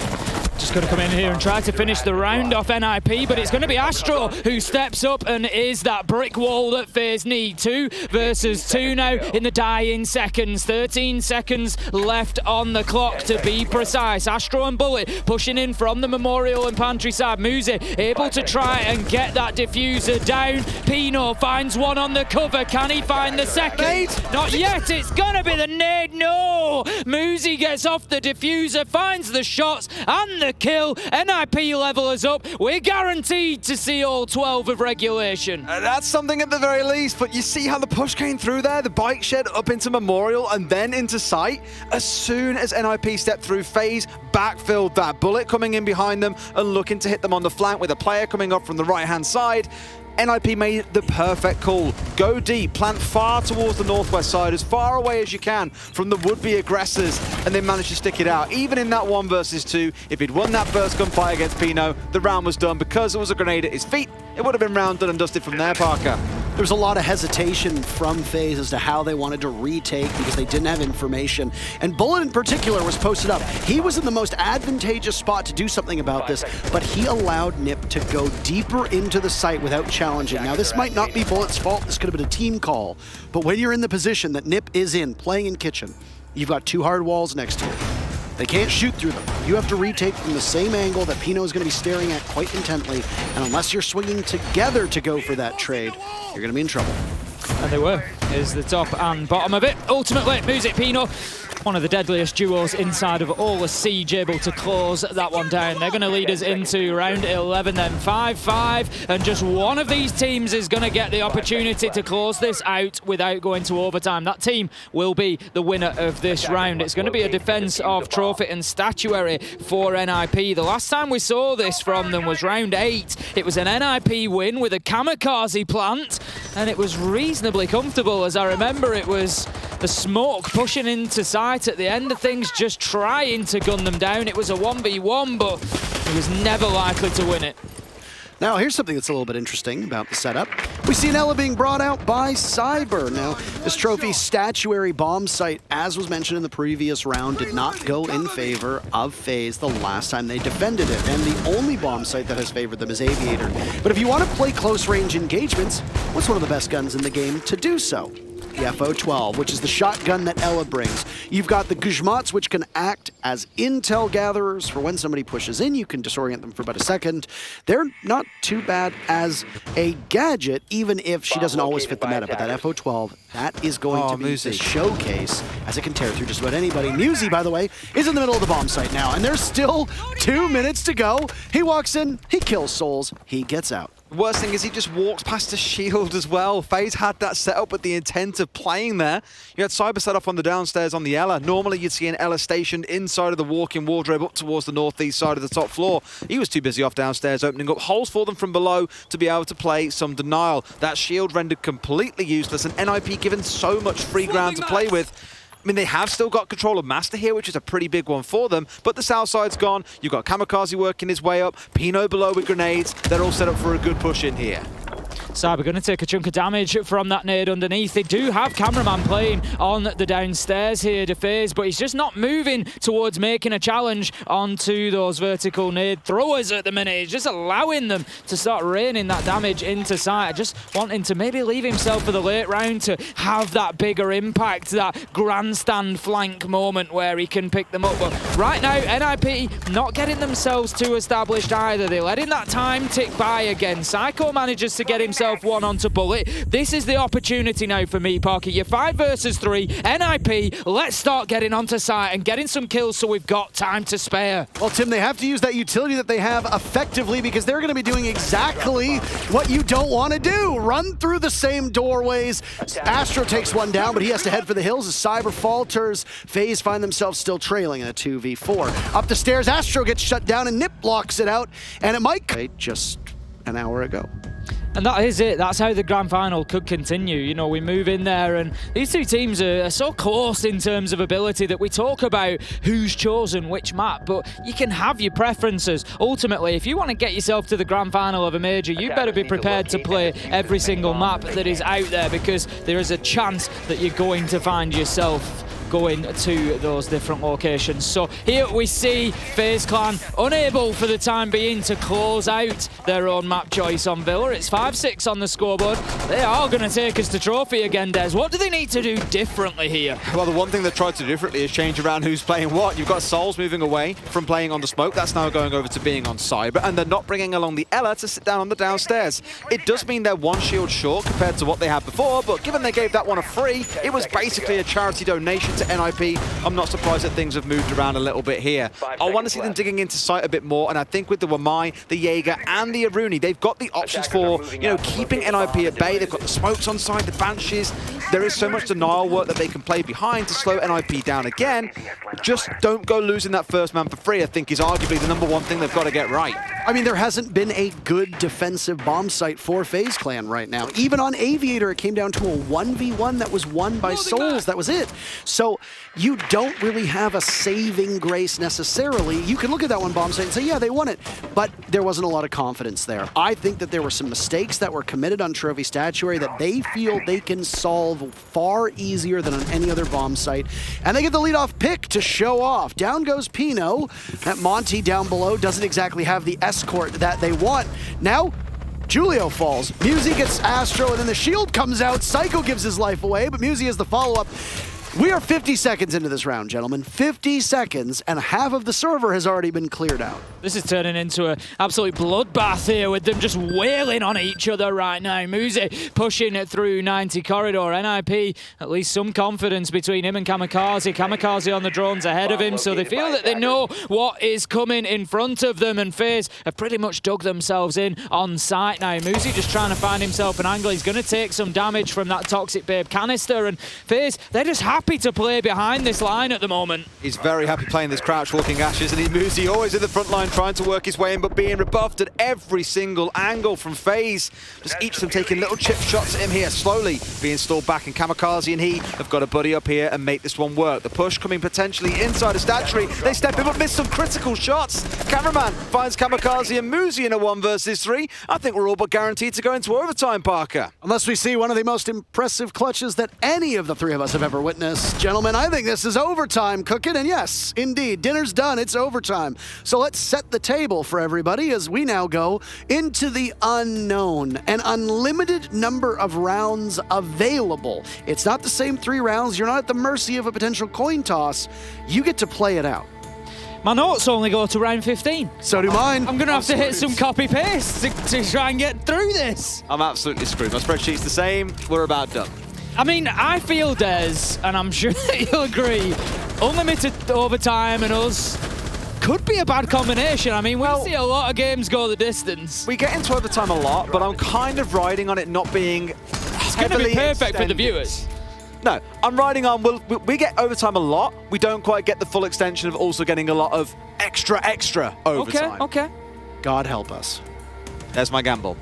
Speaker 2: Just going to come in here and try to finish the round off NiP, but it's going to be Astro who steps up and is that brick wall that FaZe need. 2 versus 2 now in the dying seconds. 13 seconds left on the clock to be precise. Astro and Bullet pushing in from the Memorial and Pantry side. Musi able to try and get that diffuser down. Pino finds one on the cover. Can he find the second? Not yet. It's going to be the nade. No! Musi gets off the diffuser, finds the shots and the the kill. NiP level us up. We're guaranteed to see all 12 of regulation.
Speaker 1: That's something at the very least, but you see how the push came through there? The bike shed up into Memorial and then into sight. As soon as NiP stepped through, FaZe backfilled that. Bullet coming in behind them and looking to hit them on the flank with a player coming up from the right-hand side. NiP made the perfect call. Go deep, plant far towards the northwest side, as far away as you can from the would-be aggressors, and they managed to stick it out. Even in that 1 versus 2, if he'd won that first gunfight against Pino, the round was done. Because it was a grenade at his feet, it would have been round done and dusted from there, Parker.
Speaker 3: There was a lot of hesitation from FaZe as to how they wanted to retake because they didn't have information. And Bullet in particular was posted up. He was in the most advantageous spot to do something about this, but he allowed NiP to go deeper into the site without challenging. Now, this might not be Bullet's fault. This could have been a team call. But when you're in the position that NiP is in, playing in kitchen, you've got 2 hard walls next to you. They can't shoot through them. You have to retake from the same angle that Pino is going to be staring at quite intently. And unless you're swinging together to go for that trade, you're going to be in trouble.
Speaker 2: And they were, is the top and bottom of it. Ultimately, Music Pino, one of the deadliest duos inside of all the siege, able to close that one down. They're going to lead us into round 11 then, 5-5, and just one of these teams is going to get the opportunity to close this out without going to overtime. That team will be the winner of this round. It's going to be a defense of trophy and statuary for NiP. The last time we saw this from them was round 8. It was an NiP win with a kamikaze plant, and it was reasonably comfortable. As I remember, it was the smoke pushing into sight at the end of things, just trying to gun them down. It was a 1v1, but he was never likely to win it.
Speaker 3: Now, here's something that's a little bit interesting about the setup. We see an Ela being brought out by Cyber. Now, this trophy statuary bomb site, as was mentioned in the previous round, did not go in favor of FaZe the last time they defended it. And the only bomb site that has favored them is Aviator. But if you want to play close-range engagements, what's one of the best guns in the game to do so? The FO12, which is the shotgun that Ela brings. You've got the Guzmats, which can act as intel gatherers for when somebody pushes in. You can disorient them for about a second. They're not too bad as a gadget, even if she doesn't always fit the meta. But that FO12, that is going to be the showcase, as it can tear through just about anybody. Musi, by the way, is in the middle of the bomb site now, and there's still 2 minutes to go. He walks in, he kills souls, he gets out.
Speaker 1: Worst thing is he just walks past the shield as well. FaZe had that set up with the intent of playing there. You had Cyber set up on the downstairs on the Ela. Normally you'd see an Ela stationed inside of the walk-in wardrobe up towards the northeast side of the top floor. He was too busy off downstairs opening up holes for them from below to be able to play some denial. That shield rendered completely useless, and NiP given so much free ground to play with. I mean, they have still got control of Master here, which is a pretty big one for them, but the south side's gone. You've got Kamikaze working his way up, Pino below with grenades. They're all set up for a good push in here.
Speaker 2: Cyber going to take a chunk of damage from that nade underneath. They do have cameraman playing on the downstairs here to FaZe, but he's just not moving towards making a challenge onto those vertical nade throwers at the minute. He's just allowing them to start raining that damage into sight. Just wanting to maybe leave himself for the late round to have that bigger impact, that grandstand flank moment where he can pick them up. But right now, NiP not getting themselves too established either. They're letting that time tick by again. Psycho manages to get himself one onto Bullet. This is the opportunity now for me, Parker. You're 5 versus 3. NiP, let's start getting onto site and getting some kills so we've got time to spare.
Speaker 3: Well, Tim, they have to use that utility that they have effectively because they're going to be doing exactly what you don't want to do. Run through the same doorways. Astro takes one down, but he has to head for the hills as Cyber falters. FaZe find themselves still trailing in a 2v4. Up the stairs, Astro gets shut down and NiP blocks it out, and it might just an hour ago.
Speaker 2: And that is it. That's how the grand final could continue. You know, we move in there and these two teams are so close in terms of ability that we talk about who's chosen which map, but you can have your preferences. Ultimately, if you want to get yourself to the grand final of a major, you better be prepared to play every single map that is out there, because there is a chance that you're going to find yourself going to those different locations. So here we see FaZe Clan unable for the time being to close out their own map choice on Villa. It's 5-6 on the scoreboard. They are going to take us to trophy again, Des. What do they need to do differently here?
Speaker 1: Well, the one thing they've tried to do differently is change around who's playing what. You've got Souls moving away from playing on the smoke. That's now going over to being on Cyber, and they're not bringing along the Ela to sit down on the downstairs. It does mean they're one shield short compared to what they had before, but given they gave that one a free, it was basically a charity donation to NiP, I'm not surprised that things have moved around a little bit here. I want to see them digging into sight a bit more, and I think with the Wamai, the Jaeger, and the Aruni, they've got the options for, keeping NiP at bay. They've got the smokes on side, the Banshees. There is so much denial work that they can play behind to slow NiP down again. Just don't go losing that first man for free, I think, is arguably the #1 thing they've got to get right.
Speaker 3: I mean, there hasn't been a good defensive bomb site for FaZe Clan right now. Even on Aviator, it came down to a 1v1 that was won by Souls. That was it. So you don't really have a saving grace necessarily. You can look at that one bomb site and say, yeah, they won it. But there wasn't a lot of confidence there. I think that there were some mistakes that were committed on Trophy Statuary that they feel they can solve far easier than on any other bomb site. And they get the leadoff pick to show off. Down goes Pino. That Monty down below doesn't exactly have the escort that they want. Now, Julio falls. Musi gets Astro, and then the shield comes out. Psycho gives his life away, but Musi is the follow-up. We are 50 seconds into this round, gentlemen. 50 seconds, and half of the server has already been cleared out.
Speaker 2: This is turning into an absolute bloodbath here with them just wailing on each other right now. Musi pushing it through 90 corridor. NiP, at least some confidence between him and Kamikaze. Kamikaze on the drones ahead of him, so they feel that they know what is coming in front of them, and FaZe have pretty much dug themselves in on site now. Musi just trying to find himself an angle. He's going to take some damage from that Toxic Babe canister, and FaZe, they're just happy to play behind this line at the moment.
Speaker 1: He's very happy playing this crouch walking Ashes, and Musi always in the front line trying to work his way in, but being rebuffed at every single angle from FaZe. Just each of them taking little chip shots at him here, slowly being stalled back, and Kamikaze and he have got to buddy up here and make this one work. The push coming potentially inside a Statuary. They step in but miss some critical shots. Cameraman finds Kamikaze and Musi in a 1 versus 3. I think we're all but guaranteed to go into overtime, Parker.
Speaker 3: Unless we see one of the most impressive clutches that any of the three of us have ever witnessed. Gentlemen, I think this is overtime cooking, and yes, indeed, dinner's done, it's overtime. So let's set the table for everybody as we now go into the unknown. An unlimited number of rounds available. It's not the same 3 rounds, you're not at the mercy of a potential coin toss. You get to play it out.
Speaker 2: My notes only go to round 15.
Speaker 3: So do mine.
Speaker 2: I'm going to have to hit some copy-paste to try and get through this.
Speaker 1: I'm absolutely screwed. My spreadsheet's the same. We're about done.
Speaker 2: I mean, I feel, Des, and I'm sure that you'll agree, unlimited overtime and us could be a bad combination. I mean, we see a lot of games go the distance.
Speaker 1: We get into overtime a lot, but I'm kind of riding on it not being
Speaker 2: It's going to be perfect for the viewers.
Speaker 1: No, I'm riding on, we get overtime a lot. We don't quite get the full extension of also getting a lot of extra overtime.
Speaker 2: Okay.
Speaker 3: God help us.
Speaker 1: There's my gamble.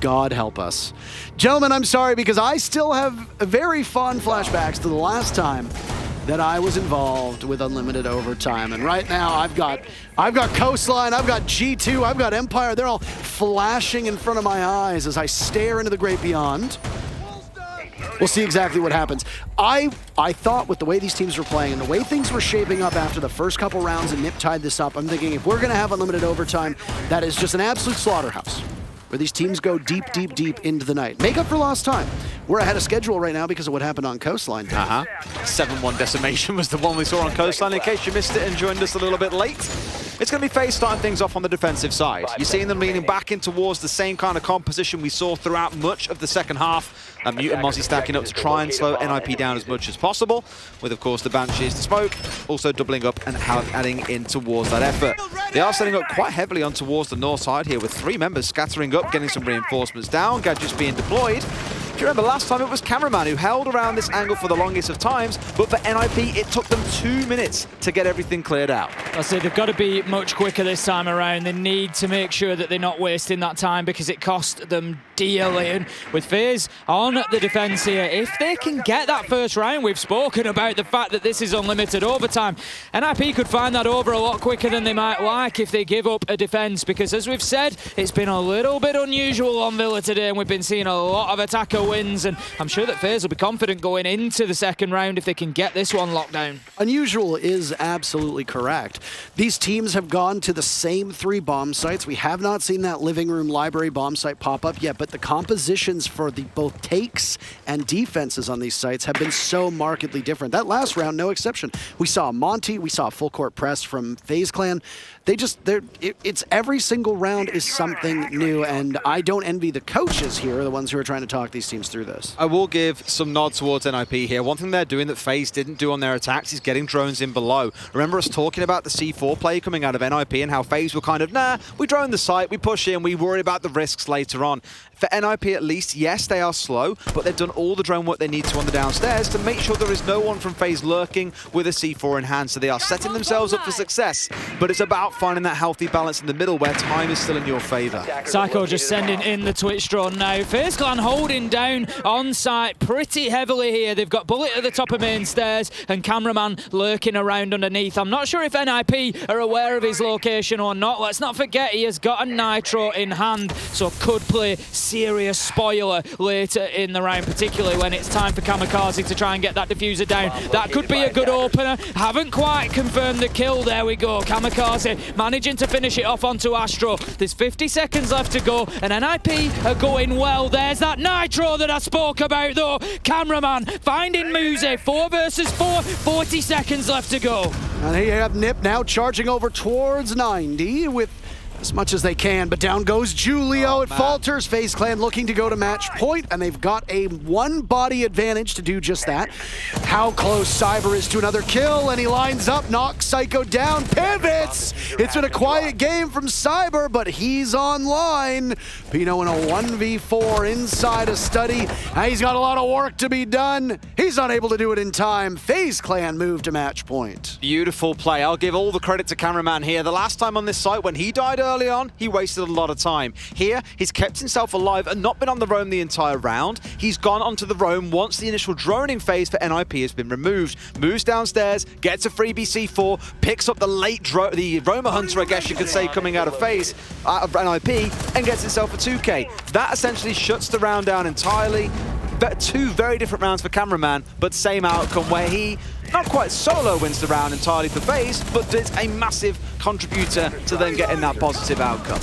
Speaker 3: God help us. Gentlemen, I'm sorry because I still have very fond flashbacks to the last time that I was involved with unlimited overtime. And right now I've got Coastline, I've got G2, I've got Empire. They're all flashing in front of my eyes as I stare into the great beyond. We'll see exactly what happens. I thought with the way these teams were playing and the way things were shaping up after the first couple rounds and NiP tied this up, I'm thinking if we're going to have unlimited overtime, that is just an absolute slaughterhouse, where these teams go deep, deep, deep into the night. Make up for lost time. We're ahead of schedule right now because of what happened on Coastline.
Speaker 1: 7-1 decimation was the one we saw on Coastline. In case you missed it and joined us a little bit late, it's going to be FaZe starting things off on the defensive side. You're seeing them leaning back in towards the same kind of composition we saw throughout much of the second half. Mute and Mozzie stacking up to try and slow NiP down as much as possible, with, of course, the Banshees to smoke, also doubling up and adding in towards that effort. They are setting up quite heavily on towards the north side here, with 3 members scattering up, getting some reinforcements down, gadgets being deployed. If you remember last time, it was Cameraman who held around this angle for the longest of times, but for NiP, it took them 2 minutes to get everything cleared out.
Speaker 2: I say they've got to be much quicker this time around. They need to make sure that they're not wasting that time because it cost them dearly. And with FaZe on the defense here, if they can get that first round, we've spoken about the fact that this is unlimited overtime. NiP could find that over a lot quicker than they might like if they give up a defense, because as we've said, it's been a little bit unusual on Villa today, and we've been seeing a lot of attacker wins, and I'm sure that FaZe will be confident going into the second round if they can get this one locked down.
Speaker 3: Unusual is absolutely correct. These teams have gone to the same 3 bomb sites. We have not seen that living room library bomb site pop up yet, but the compositions for the both takes and defenses on these sites have been so markedly different. That last round, no exception. We saw Monty, we saw a full court press from FaZe Clan. It's every single round is something new, and I don't envy the coaches here, the ones who are trying to talk these teams teams through this.
Speaker 1: I will give some nod towards NiP here. One thing they're doing that FaZe didn't do on their attacks is getting drones in below. Remember us talking about the C4 play coming out of NiP and how FaZe were kind of, nah, we drone the site, we push in, we worry about the risks later on. For NiP at least, yes, they are slow, but they've done all the drone work they need to on the downstairs to make sure there is no one from FaZe lurking with a C4 in hand. So they are setting themselves up for success, but it's about finding that healthy balance in the middle where time is still in your favor.
Speaker 2: Psycho just sending in the Twitch drone now. FaZe Clan holding down on site pretty heavily here. They've got Bullet at the top of main stairs and Cameraman lurking around underneath. I'm not sure if NiP are aware of his location or not. Let's not forget he has got a Nitro in hand, so could play serious spoiler later in the round, particularly when it's time for Kamikaze to try and get that diffuser down. That could be a good opener. Haven't quite confirmed the kill. There we go. Kamikaze managing to finish it off onto Astro. There's 50 seconds left to go, and NiP are going well. There's that Nitro that I spoke about, though. Cameraman finding Muze. 4 versus 4. 40 seconds left to go.
Speaker 3: And here you have NiP now charging over towards 90 with as much as they can, but down goes Julio. It falters. FaZe Clan looking to go to match point, and they've got a one-body advantage to do just that. How close Cyber is to another kill, and he lines up, knocks Psycho down, pivots! It's been a quiet game from Cyber, but he's online. Pino in a 1v4 inside a study. He's got a lot of work to be done. He's not able to do it in time. FaZe Clan move to match point.
Speaker 1: Beautiful play. I'll give all the credit to Cameraman here. The last time on this site, when he died early on, he wasted a lot of time. Here, he's kept himself alive and not been on the roam the entire round. He's gone onto the roam once the initial droning phase for NiP has been removed. Moves downstairs, gets a freebie C4, picks up the the roamer hunter, I guess you could say, coming out of FaZe, out of NiP, and gets himself a 2K. That essentially shuts the round down entirely. Two very different rounds for Cameraman, but same outcome where he not quite solo wins the round entirely for FaZe, but it's a massive contributor to them getting that positive outcome.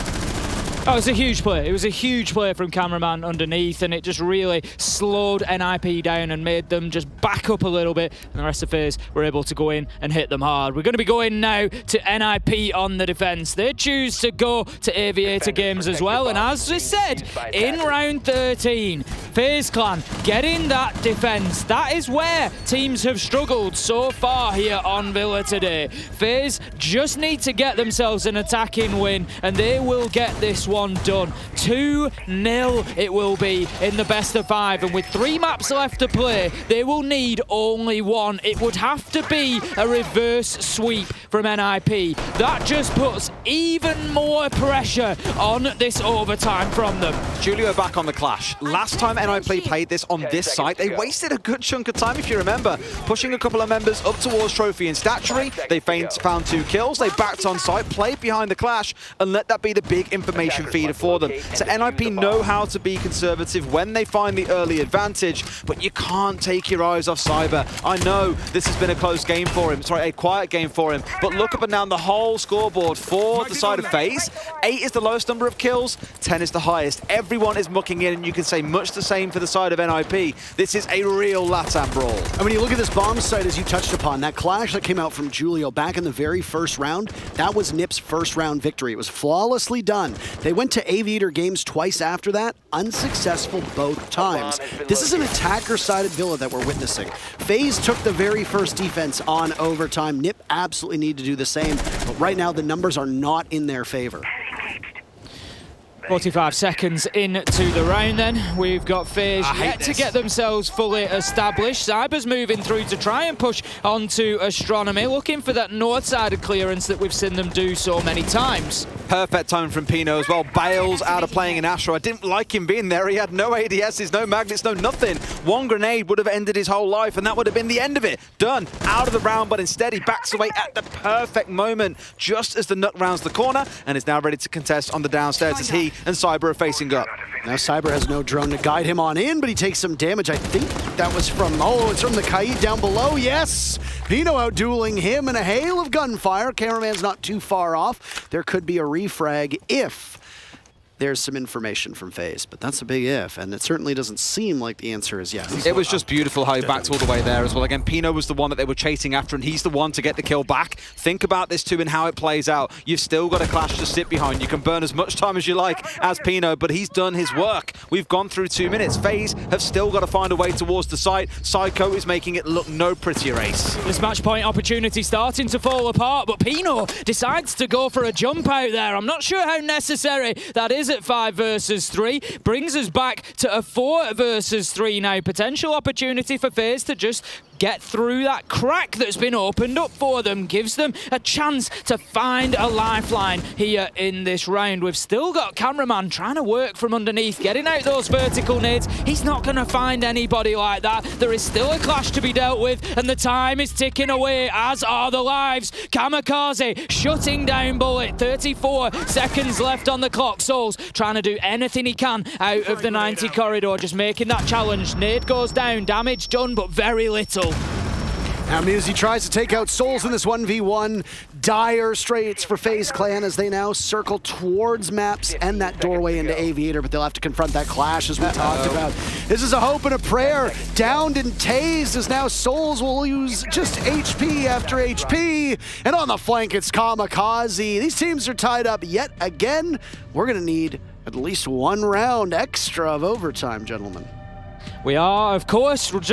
Speaker 2: Oh, it was a huge play. It was a huge play from Cameraman underneath, and it just really slowed NiP down and made them just back up a little bit, and the rest of FaZe were able to go in and hit them hard. We're going to be going now to NiP on the defense. They choose to go to Aviator Games as well, and as I said, in round 13, FaZe Clan getting that defense. That is where teams have struggled so far here on Villa today. FaZe just need to get themselves an attacking win, and they will get this one done. 2-0 it will be in the best of 5, and with 3 maps left to play, they will need only one. It would have to be a reverse sweep from NiP. That just puts even more pressure on this overtime from them.
Speaker 1: Julio back on the clash. Last time NiP played this on this site, they wasted a good chunk of time, if you remember, pushing a couple of members up towards Trophy and Statuary. They found 2 kills, they backed on site, played behind the clash, and let that be the big information feeder for them. So NiP know how to be conservative when they find the early advantage, but you can't take your eyes off Cyber. I know this has been a close game for him, sorry, a quiet game for him, but look up and down the whole scoreboard for the side of FaZe. 8 is the lowest number of kills, 10 is the highest. Everyone is mucking in, and you can say much the same for the side of NiP. This is a real LATAM brawl.
Speaker 3: And when you look at this bomb site, as you touched upon, that clash that came out from Julio back in the very first round, that was NiP's first round victory. It was flawlessly done. They went to Aviator Games twice after that, unsuccessful both times. This is an attacker-sided Villa that we're witnessing. FaZe took the very first defense on overtime. NiP absolutely need to do the same, but right now the numbers are not in their favor.
Speaker 2: 45 seconds into the round then. We've got FaZe yet to get themselves fully established. Cyber's moving through to try and push onto Astronomy, looking for that north-sided clearance that we've seen them do so many times.
Speaker 1: Perfect time from Pino as well. Bails out of playing in Astro. I didn't like him being there. He had no ADSs, no magnets, no nothing. One grenade would have ended his whole life, and that would have been the end of it. Done. Out of the round, but instead he backs away at the perfect moment, just as the Nut rounds the corner, and is now ready to contest on the downstairs as he and Cyber are facing up.
Speaker 3: Now Cyber has no drone to guide him on in, but he takes some damage. I think that was from, it's from the Kaid down below. Yes! Pino out-dueling him in a hail of gunfire. Cameraman's not too far off. There could be a refrag if there's some information from FaZe, but that's a big if, and it certainly doesn't seem like the answer is yes.
Speaker 1: It was just beautiful how he backed all the way there as well. Again, Pino was the one that they were chasing after, and he's the one to get the kill back. Think about this too and how it plays out. You've still got a Clash to sit behind. You can burn as much time as you like as Pino, but he's done his work. We've gone through 2 minutes. FaZe have still got to find a way towards the site. Psycho is making it look no prettier, Ace.
Speaker 2: This match point opportunity starting to fall apart, but Pino decides to go for a jump out there. I'm not sure how necessary that is at 5 versus 3. Brings us back to a 4 versus 3 now. Potential opportunity for FaZe to just get through that crack that's been opened up for them. Gives them a chance to find a lifeline here in this round. We've still got Cameraman trying to work from underneath, getting out those vertical nades. He's not going to find anybody like that. There is still a clash to be dealt with, and the time is ticking away, as are the lives. Kamikaze shutting down Bullet. 34 seconds left on the clock. Souls trying to do anything he can out of the 90 corridor, just making that challenge. Nade goes down, damage done, but very little.
Speaker 3: Now Musi tries to take out Souls in this 1v1. Dire straits for FaZe Clan as they now circle towards maps and that doorway into Aviator, but they'll have to confront that clash as we talked about. This is a hope and a prayer. Downed and tased as now Souls will lose just HP after HP. And on the flank, it's Kamikaze. These teams are tied up yet again. We're going to need at least 1 round extra of overtime, gentlemen.
Speaker 2: We are, of course, just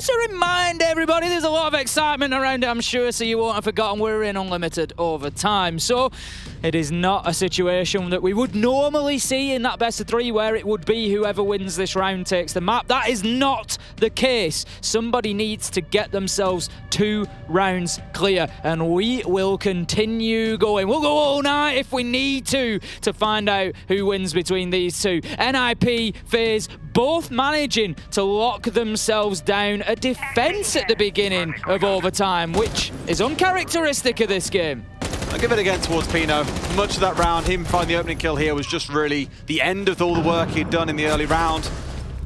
Speaker 2: to remind everybody, there's a lot of excitement around it, I'm sure, so you won't have forgotten we're in unlimited overtime. So it is not a situation that we would normally see in that best of 3 where it would be whoever wins this round takes the map. That is not the case. Somebody needs to get themselves 2 rounds clear, and we will continue going. We'll go all night if we need to find out who wins between these two. NiP, FaZe, both managing to lock themselves down a defense at the beginning of overtime, which is uncharacteristic of this game.
Speaker 1: I'll give it again towards Pino. Much of that round, him finding the opening kill here was just really the end of all the work he'd done in the early round.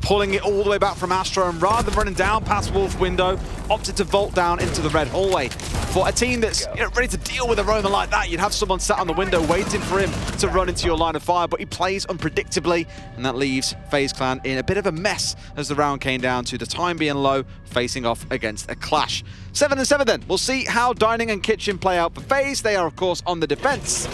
Speaker 1: Pulling it all the way back from Astro, and rather than running down past Wolf window, opted to vault down into the red hallway. For a team that's ready to deal with a roamer like that, you'd have someone sat on the window waiting for him to run into your line of fire, but he plays unpredictably, and that leaves FaZe Clan in a bit of a mess as the round came down to the time being low, facing off against a clash. 7-7 then. We'll see how Dining and Kitchen play out for FaZe. They are, of course, on the defense.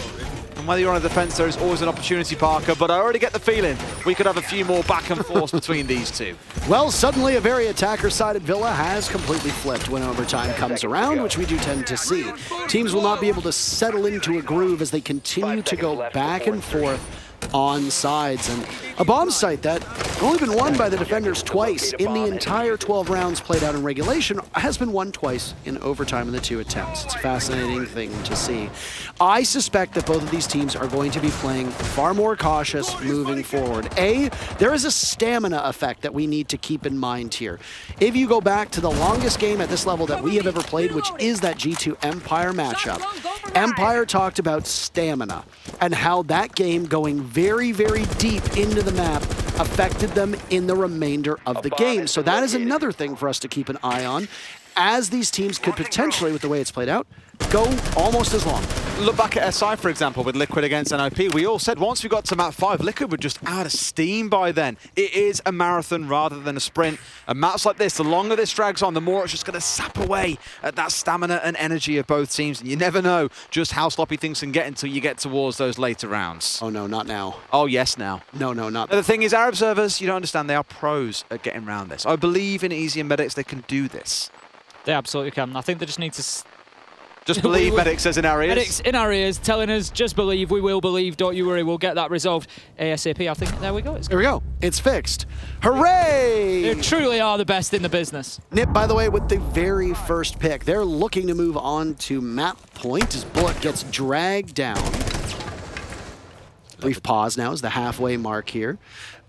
Speaker 1: And whether you're on the defense, there is always an opportunity, Parker, but I already get the feeling we could have a few more back and forth between these two.
Speaker 3: Well, suddenly a very attacker-sided Villa has completely flipped when overtime comes around, which we do tend to see. Teams will not be able to settle into a groove as they continue to go back and forth on sides. And a bomb site that only been won by the defenders twice in the entire 12 rounds played out in regulation has been won twice in overtime in the 2 attempts. It's a fascinating thing to see. I suspect that both of these teams are going to be playing far more cautious moving forward. There is a stamina effect that we need to keep in mind here. If you go back to the longest game at this level that we have ever played, which is that G2 Empire matchup, Empire talked about stamina and how that game going very, very deep into the map affected them in the remainder of the game. So that is another thing for us to keep an eye on, as these teams could potentially, with the way it's played out, go almost as long.
Speaker 1: Look back at SI, for example, with Liquid against NiP. We all said once we got to map 5, Liquid were just out of steam by then. It is a marathon rather than a sprint. And maps like this, the longer this drags on, the more it's just going to sap away at that stamina and energy of both teams. And you never know just how sloppy things can get until you get towards those later rounds.
Speaker 3: Oh, no, not now.
Speaker 1: Oh, yes, now.
Speaker 3: No, not now.
Speaker 1: The thing is, our observers, you don't understand, they are pros at getting around this. I believe in Easy and Medics, they can do this.
Speaker 2: They absolutely can. I think they just need to...
Speaker 1: Just believe, Medic says in our ears.
Speaker 2: Medic's in our ears, telling us, just believe, we will believe, don't you worry, we'll get that resolved ASAP. I think, there we go.
Speaker 3: There we go. It's fixed. Hooray!
Speaker 2: They truly are the best in the business.
Speaker 3: NiP, by the way, with the very first pick. They're looking to move on to map point as Bullet gets dragged down. Brief pause now is the halfway mark here.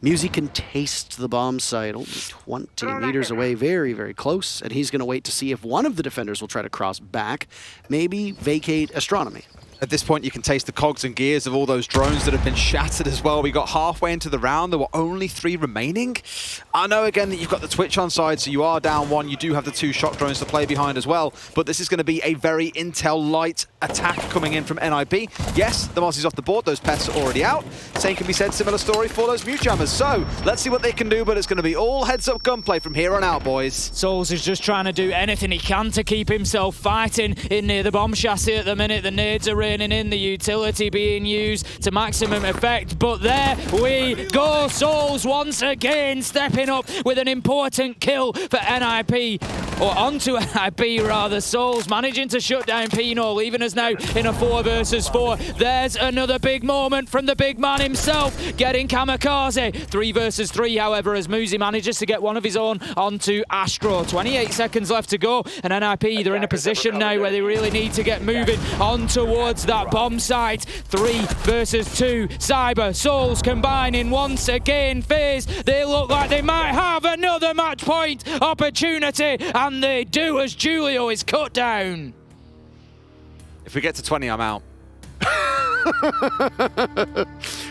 Speaker 3: Musi can taste the bomb site, only 20 meters away, very, very close, and he's going to wait to see if one of the defenders will try to cross back, maybe vacate Astronomy.
Speaker 1: At this point, you can taste the cogs and gears of all those drones that have been shattered as well. We got halfway into the round. There were only 3 remaining. I know, again, that you've got the Twitch on side, so you are down 1. You do have the 2 shock drones to play behind as well. But this is going to be a very intel-light attack coming in from NiP. Yes, the Mozzie's off the board. Those pests are already out. Same can be said, similar story for those Pyjamas. So let's see what they can do, but it's going to be all heads-up gunplay from here on out, boys.
Speaker 2: Souls is just trying to do anything he can to keep himself fighting in near the bomb chassis at the minute. The nades are raining in, the utility being used to maximum effect, but there we go. Souls once again stepping up with an important kill for NiP, or onto NiP rather. Souls managing to shut down Pino, leaving us now in a 4 versus 4. There's another big moment from the big man himself, getting kamikaze. 3 versus 3, however, as Muzi manages to get one of his own onto Astro. 28 seconds left to go, and NiP, they're in a position now where they really need to get moving on towards that bomb site. 3 versus 2. Cyber, Souls combining once again. FaZe, they look like they might have another match point opportunity, and they do as Julio is cut down.
Speaker 1: If we get to 20, I'm out.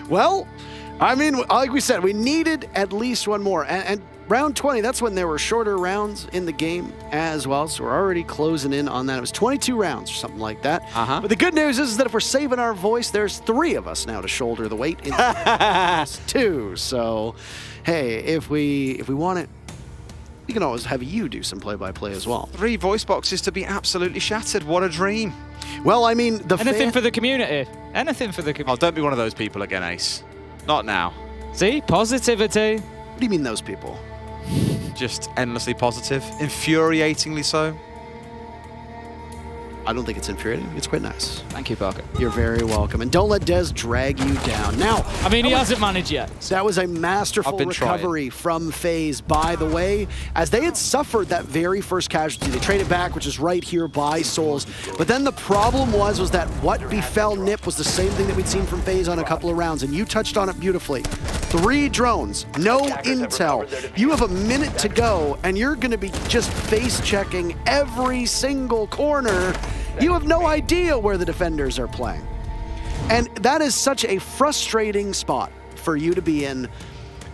Speaker 3: Well, I mean, like we said, we needed at least one more. And round 20, that's when there were shorter rounds in the game as well. So we're already closing in on that. It was 22 rounds or something like that. But the good news is that if we're saving our voice, there's 3 of us now to shoulder the weight in 2. So, hey, if we want it, we can always have you do some play-by-play as well.
Speaker 1: 3 voice boxes to be absolutely shattered. What a dream.
Speaker 3: Well, I mean,
Speaker 2: anything for the community. Anything for the community.
Speaker 1: Oh, don't be one of those people again, Ace. Not now.
Speaker 2: See? Positivity.
Speaker 3: What do you mean those people?
Speaker 1: Just endlessly positive. Infuriatingly so.
Speaker 3: I don't think it's infuriating. It's quite nice.
Speaker 2: Thank you, Parker.
Speaker 3: You're very welcome. And don't let Dez drag you down. Now,
Speaker 2: I mean, he hasn't managed yet.
Speaker 3: That was a masterful recovery from FaZe, by the way, as they had suffered that very first casualty. They traded back, which is right here by Souls. But then the problem was that what befell NiP was the same thing that we'd seen from FaZe on a couple of rounds, and you touched on it beautifully. 3 drones, no intel. You have a minute to go, and you're going to be just face-checking every single corner. You have no idea where the defenders are playing. And that is such a frustrating spot for you to be in.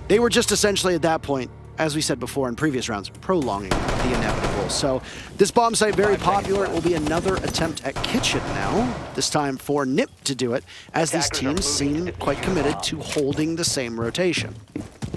Speaker 3: They were just essentially at that point, as we said before in previous rounds, prolonging the inevitable. So this bomb site, very popular. It will be another attempt at Kitchen now, this time for NiP to do it, as these teams seem quite committed to holding the same rotation.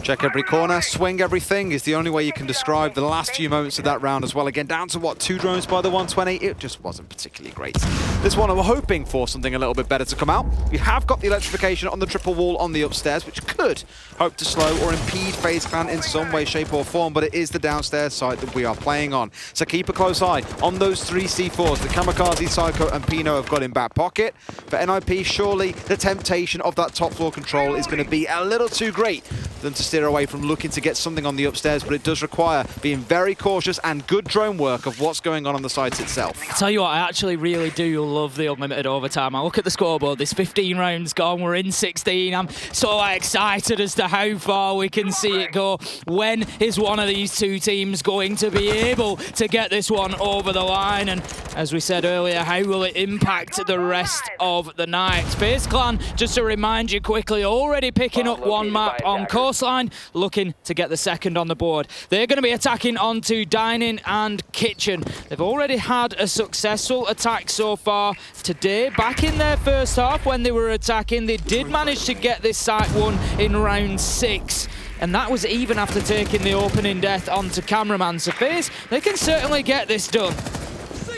Speaker 1: Check every corner, swing everything is the only way you can describe the last few moments of that round as well. Again, down to what, 2 drones by the 120? It just wasn't particularly great. This one, we're hoping for something a little bit better to come out. We have got the electrification on the triple wall on the upstairs, which could hope to slow or impede FaZe Clan in some way, shape or form, but it is the downstairs side that we are playing on. So keep a close eye on those 3 C4s. The Kamikaze, Psycho and Pino have got in back pocket. For NiP, surely the temptation of that top floor control is going to be a little too great for them to steer away from looking to get something on the upstairs, but it does require being very cautious and good drone work of what's going on the site itself.
Speaker 2: I tell you what, I actually really do love the unlimited overtime. I look at the scoreboard, there's 15 rounds gone, we're in 16. I'm so excited as to how far we can see it go. When is one of these 2 teams going to be able to get this one over the line? And as we said earlier, how will it impact the rest of the night? FaZe Clan, just to remind you quickly, already picking up 1 map on Coastline, looking to get the 2nd on the board. They're going to be attacking onto Dining and Kitchen. They've already had a successful attack so far today. Back in their first half when they were attacking, they did manage to get this site won in round 6. And that was even after taking the opening death onto Cameraman. So FaZe, they can certainly get this done.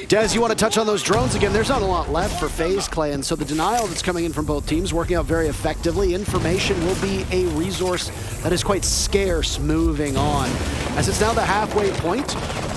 Speaker 3: Dez, you want to touch on those drones again? There's not a lot left for FaZe Clan, so the denial that's coming in from both teams working out very effectively. Information will be a resource that is quite scarce moving on. As it's now the halfway point,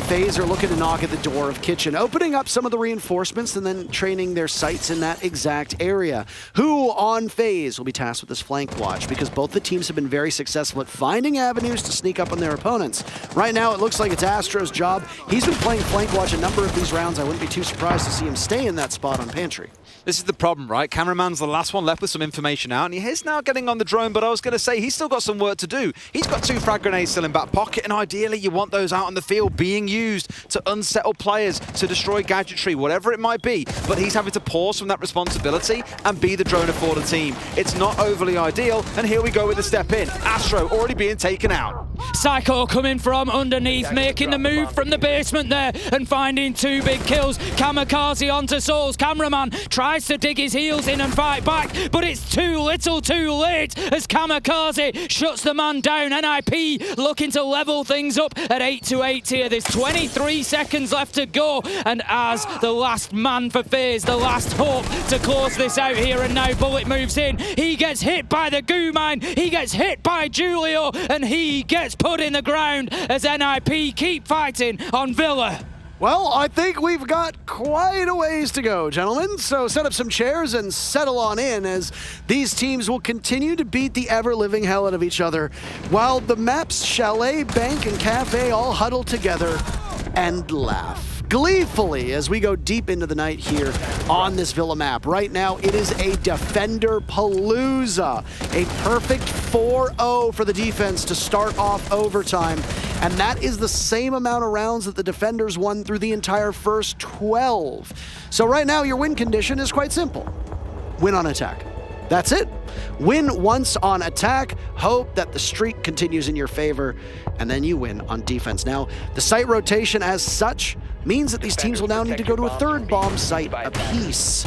Speaker 3: FaZe are looking to knock at the door of Kitchen, opening up some of the reinforcements and then training their sights in that exact area. Who on FaZe will be tasked with this flank watch? Because both the teams have been very successful at finding avenues to sneak up on their opponents. Right now, it looks like it's Astro's job. He's been playing flank watch a number of these rounds. I wouldn't be too surprised to see him stay in that spot on Pantry.
Speaker 1: This is the problem, right? Cameraman's the last one left with some information out, and he is now getting on the drone, but I was going to say, he's still got some work to do. He's got 2 frag grenades still in back pocket, and ideally you want those out on the field being used. used to unsettle players, to destroy gadgetry, whatever it might be, but he's having to pause from that responsibility and be the droner for the team. It's not overly ideal, and here we go with the step in. Astro already being taken out.
Speaker 2: Psycho coming from underneath, making the move from the basement there and finding 2 big kills. Kamikaze onto Souls. Cameraman tries to dig his heels in and fight back, but it's too little too late as Kamikaze shuts the man down. NiP looking to level things up at 8-8 here. There's 23 seconds left to go, and as the last man for FaZe, the last hope to close this out here, and now Bullet moves in. He gets hit by the goo mine, he gets hit by Julio, and he gets put in the ground as NiP keep fighting on Villa.
Speaker 3: Well, I think we've got quite a ways to go, gentlemen. So set up some chairs and settle on in as these teams will continue to beat the ever-living hell out of each other while the maps Chalet, Bank, and Cafe all huddle together and laugh gleefully as we go deep into the night here on this Villa map. Right now, it is a Defender Palooza, a perfect 4-0 for the defense to start off overtime, and that is the same amount of rounds that the Defenders won through the entire first 12. So right now, your win condition is quite simple. Win on attack. That's it. Win once on attack, hope that the streak continues in your favor, and then you win on defense. Now, the site rotation as such means that these teams will now need to go to a 3rd bomb site apiece.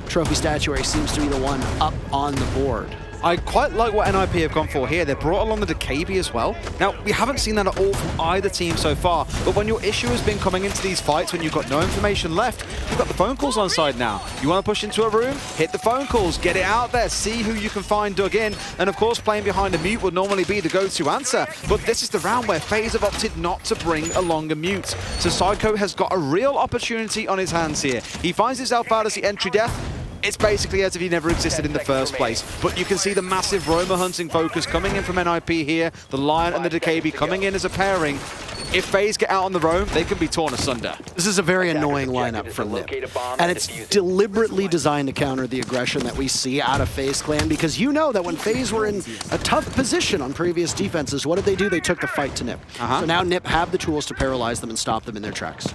Speaker 3: Trophy Statuary seems to be the one up on the board.
Speaker 1: I quite like what NiP have gone for here. They brought along the Decabi as well. Now, we haven't seen that at all from either team so far, but when your issue has been coming into these fights, when you've got no information left, you've got the phone calls on side now. You want to push into a room? Hit the phone calls, get it out there, see who you can find dug in, and of course, playing behind a mute would normally be the go-to answer, but this is the round where FaZe have opted not to bring along a mute. So Psycho has got a real opportunity on his hands here. He finds himself out as the entry death. It's basically as if he never existed in the first place. But you can see the massive roamer hunting focus coming in from NiP here. The Lion and the Decabi coming in as a pairing. If FaZe get out on the roam, they can be torn asunder.
Speaker 3: This is a very annoying lineup for NiP, and it's deliberately designed to counter the aggression that we see out of FaZe Clan, because you know that when FaZe were in a tough position on previous defenses, what did they do? They took the fight to NiP. So now NiP have the tools to paralyze them and stop them in their tracks.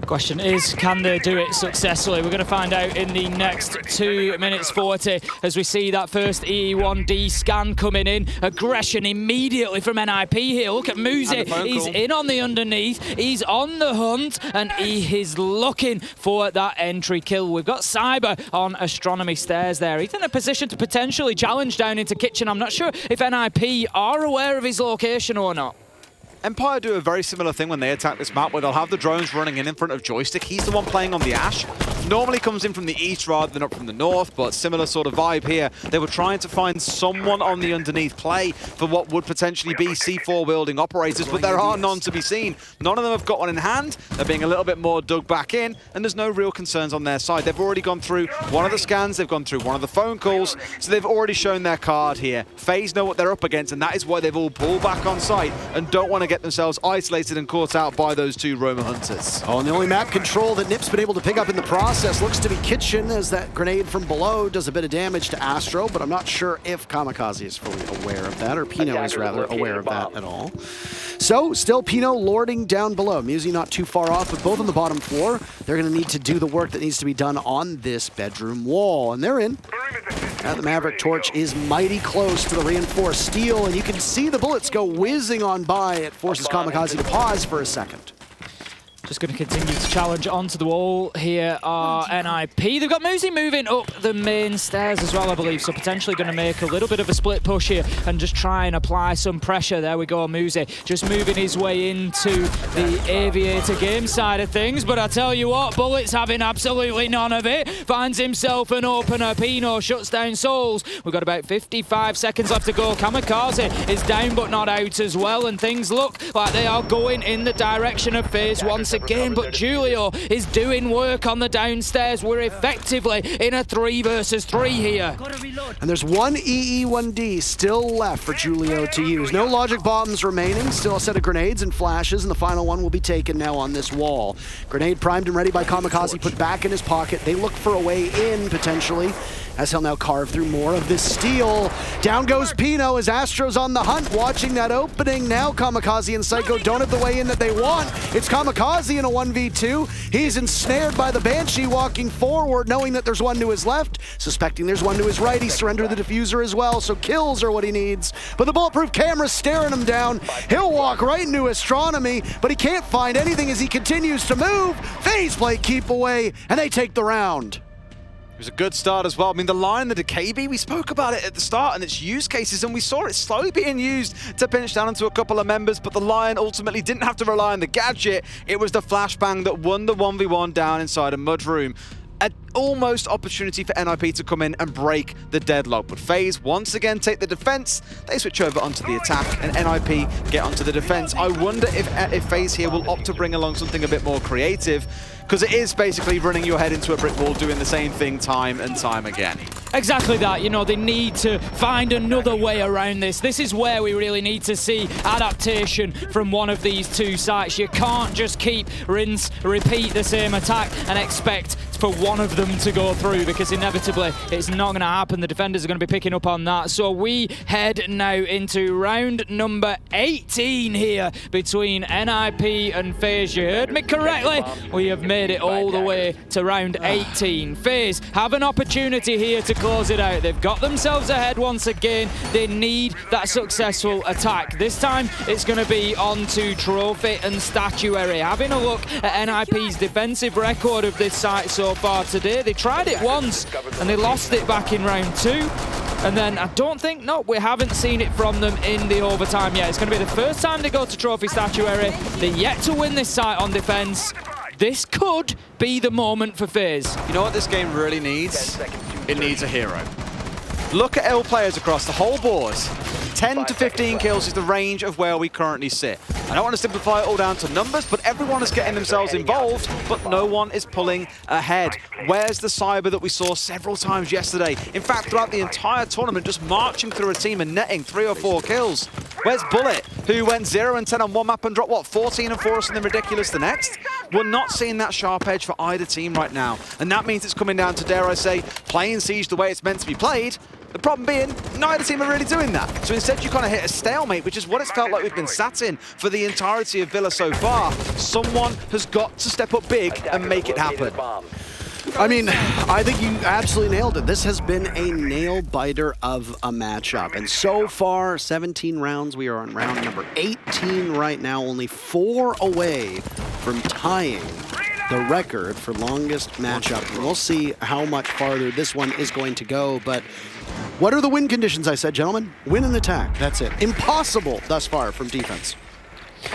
Speaker 2: Question is, can they do it successfully? We're going to find out in the next 2 minutes 40 as we see that first EE1D scan coming in. Aggression immediately from NiP here. Look at Muzi. He's in on the underneath. He's on the hunt, and he is looking for that entry kill. We've got Cyber on Astronomy Stairs there. He's in a position to potentially challenge down into Kitchen. I'm not sure if NiP are aware of his location or not.
Speaker 1: Empire do a very similar thing when they attack this map, where they'll have the drones running in front of Joystick. He's the one playing on the Ash. Normally comes in from the east rather than up from the north, but similar sort of vibe here. They were trying to find someone on the underneath play for what would potentially be C4 wielding operators, but there are none to be seen. None of them have got one in hand. They're being a little bit more dug back in, and there's no real concerns on their side. They've already gone through one of the scans, they've gone through one of the phone calls, so they've already shown their card here. FaZe know what they're up against, and that is why they've all pulled back on site and don't want to get themselves isolated and caught out by those 2 roamer hunters.
Speaker 3: Oh, and the only map control that NiP's been able to pick up in the process looks to be Kitchen, as that grenade from below does a bit of damage to Astro, but I'm not sure if Kamikaze is fully aware of that, or Pino is rather aware of that at all. So, still Pino lording down below. Muzi not too far off, but both on the bottom floor. They're going to need to do the work that needs to be done on this bedroom wall, and they're in. The Maverick Torch is mighty close to the reinforced steel, and you can see the bullets go whizzing on by. It forces Kamikaze to pause for a second.
Speaker 2: Just going to continue to challenge onto the wall. Here are NiP. They've got Muzi moving up the main stairs as well, I believe, so potentially going to make a little bit of a split push here and just try and apply some pressure. There we go, Muzi just moving his way into the Aviator game side of things, but I tell you what, Bullet's having absolutely none of it. Finds himself an opener. Pino shuts down Souls. We've got about 55 seconds left to go. Kamikaze is down but not out as well, and things look like they are going in the direction of FaZe once again, but Julio is doing work on the downstairs. We're effectively in a 3 versus 3 here.
Speaker 3: And there's one EE1D still left for Julio to use. No logic bombs remaining, still a set of grenades and flashes, and the final one will be taken now on this wall. Grenade primed and ready by Kamikaze, put back in his pocket. They look for a way in, potentially, as he'll now carve through more of this steel. Down goes Pino as Astro's on the hunt, watching that opening. Now Kamikaze and Psycho don't have the way in that they want. It's Kamikaze in a 1v2. He's ensnared by the Banshee walking forward, knowing that there's one to his left, suspecting there's one to his right. He surrendered the diffuser as well, so kills are what he needs. But the bulletproof camera's staring him down. He'll walk right into Astronomy, but he can't find anything as he continues to move. FaZe play keep away, and they take the round.
Speaker 1: It was a good start as well. I mean, the line, the decay bee, we spoke about it at the start and its use cases, and we saw it slowly being used to pinch down into a couple of members, but the Lion ultimately didn't have to rely on the gadget. It was the flashbang that won the 1v1 down inside a mudroom. An almost opportunity for NiP to come in and break the deadlock, but FaZe once again take the defense. They switch over onto the attack, and NiP get onto the defense. I wonder if FaZe here will opt to bring along something a bit more creative, because it is basically running your head into a brick wall, doing the same thing time and time again.
Speaker 2: Exactly that, you know, they need to find another way around this. This is where we really need to see adaptation from one of these two sites. You can't just keep, rinse, repeat the same attack and expect for one of them to go through, because inevitably it's not going to happen. The defenders are going to be picking up on that. So we head now into round number 18 here between NiP and FaZe. You heard me correctly. We have made it all the way to round 18. FaZe have an opportunity here to close it out. They've got themselves ahead once again. They need that successful attack. This time it's going to be onto trophy and statuary. Having a look at NiP's defensive record of this site so far today, they tried it once and they lost it back in round 2. And then I don't think, no, we haven't seen it from them in the overtime yet. It's going to be the first time they go to trophy statuary. They're yet to win this site on defense. This could be the moment for FaZe.
Speaker 1: You know what this game really needs? It needs a hero. Look at L players across the whole board. 10 to 15 kills is the range of where we currently sit. I don't want to simplify it all down to numbers, but everyone is getting themselves involved, but no one is pulling ahead. Where's the Cyber that we saw several times yesterday? In fact, throughout the entire tournament, just marching through a team and netting 3 or 4 kills. Where's Bullet, who went 0 and 10 on one map and dropped, what, 14 and 4 or something ridiculous the next? We're not seeing that sharp edge for either team right now, and that means it's coming down to, dare I say, playing Siege the way it's meant to be played. The problem being, neither team are really doing that. So instead you kind of hit a stalemate, which is what it's felt like we've been sat in for the entirety of Villa so far. Someone has got to step up big and make it happen.
Speaker 3: I mean, I think you absolutely nailed it. This has been a nail-biter of a matchup. And so far, 17 rounds. We are on round number 18 right now, only 4 away from tying the record for longest matchup. And we'll see how much farther this one is going to go. But what are the win conditions, I said, gentlemen? Win and attack. That's it. Impossible thus far from defense.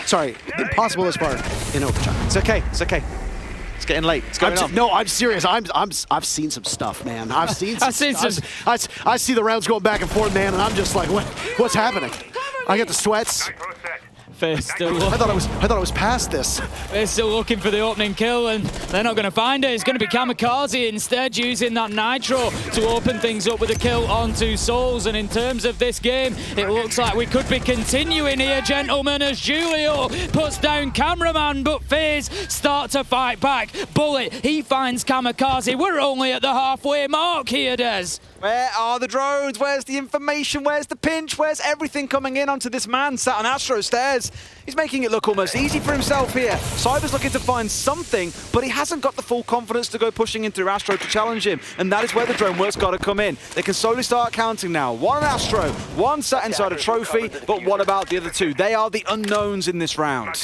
Speaker 3: Sorry, impossible thus far in overtime.
Speaker 1: It's okay. It's okay. It's getting late. It's going on.
Speaker 3: No, I'm serious. I've seen some stuff, man. I've seen some
Speaker 2: stuff.
Speaker 3: I see the rounds going back and forth, man, and I'm just like, what's happening? I get the sweats.
Speaker 2: FaZe still
Speaker 3: I thought I was past this.
Speaker 2: FaZe still looking for the opening kill, and they're not going to find it. It's going to be Kamikaze instead, using that Nitro to open things up with a kill onto Souls. And in terms of this game, it looks like we could be continuing here, gentlemen, as Julio puts down Cameraman, but FaZe start to fight back. Bullet, he finds Kamikaze. We're only at the halfway mark here, Des.
Speaker 1: Where are the drones? Where's the information? Where's the pinch? Where's everything coming in onto this man sat on Astro stairs? He's making it look almost easy for himself here. Cyber's looking to find something, but he hasn't got the full confidence to go pushing in through Astro to challenge him, and that is where the drone work's got to come in. They can slowly start counting now. One Astro, one sat inside a trophy, but what about the other two? They are the unknowns in this round.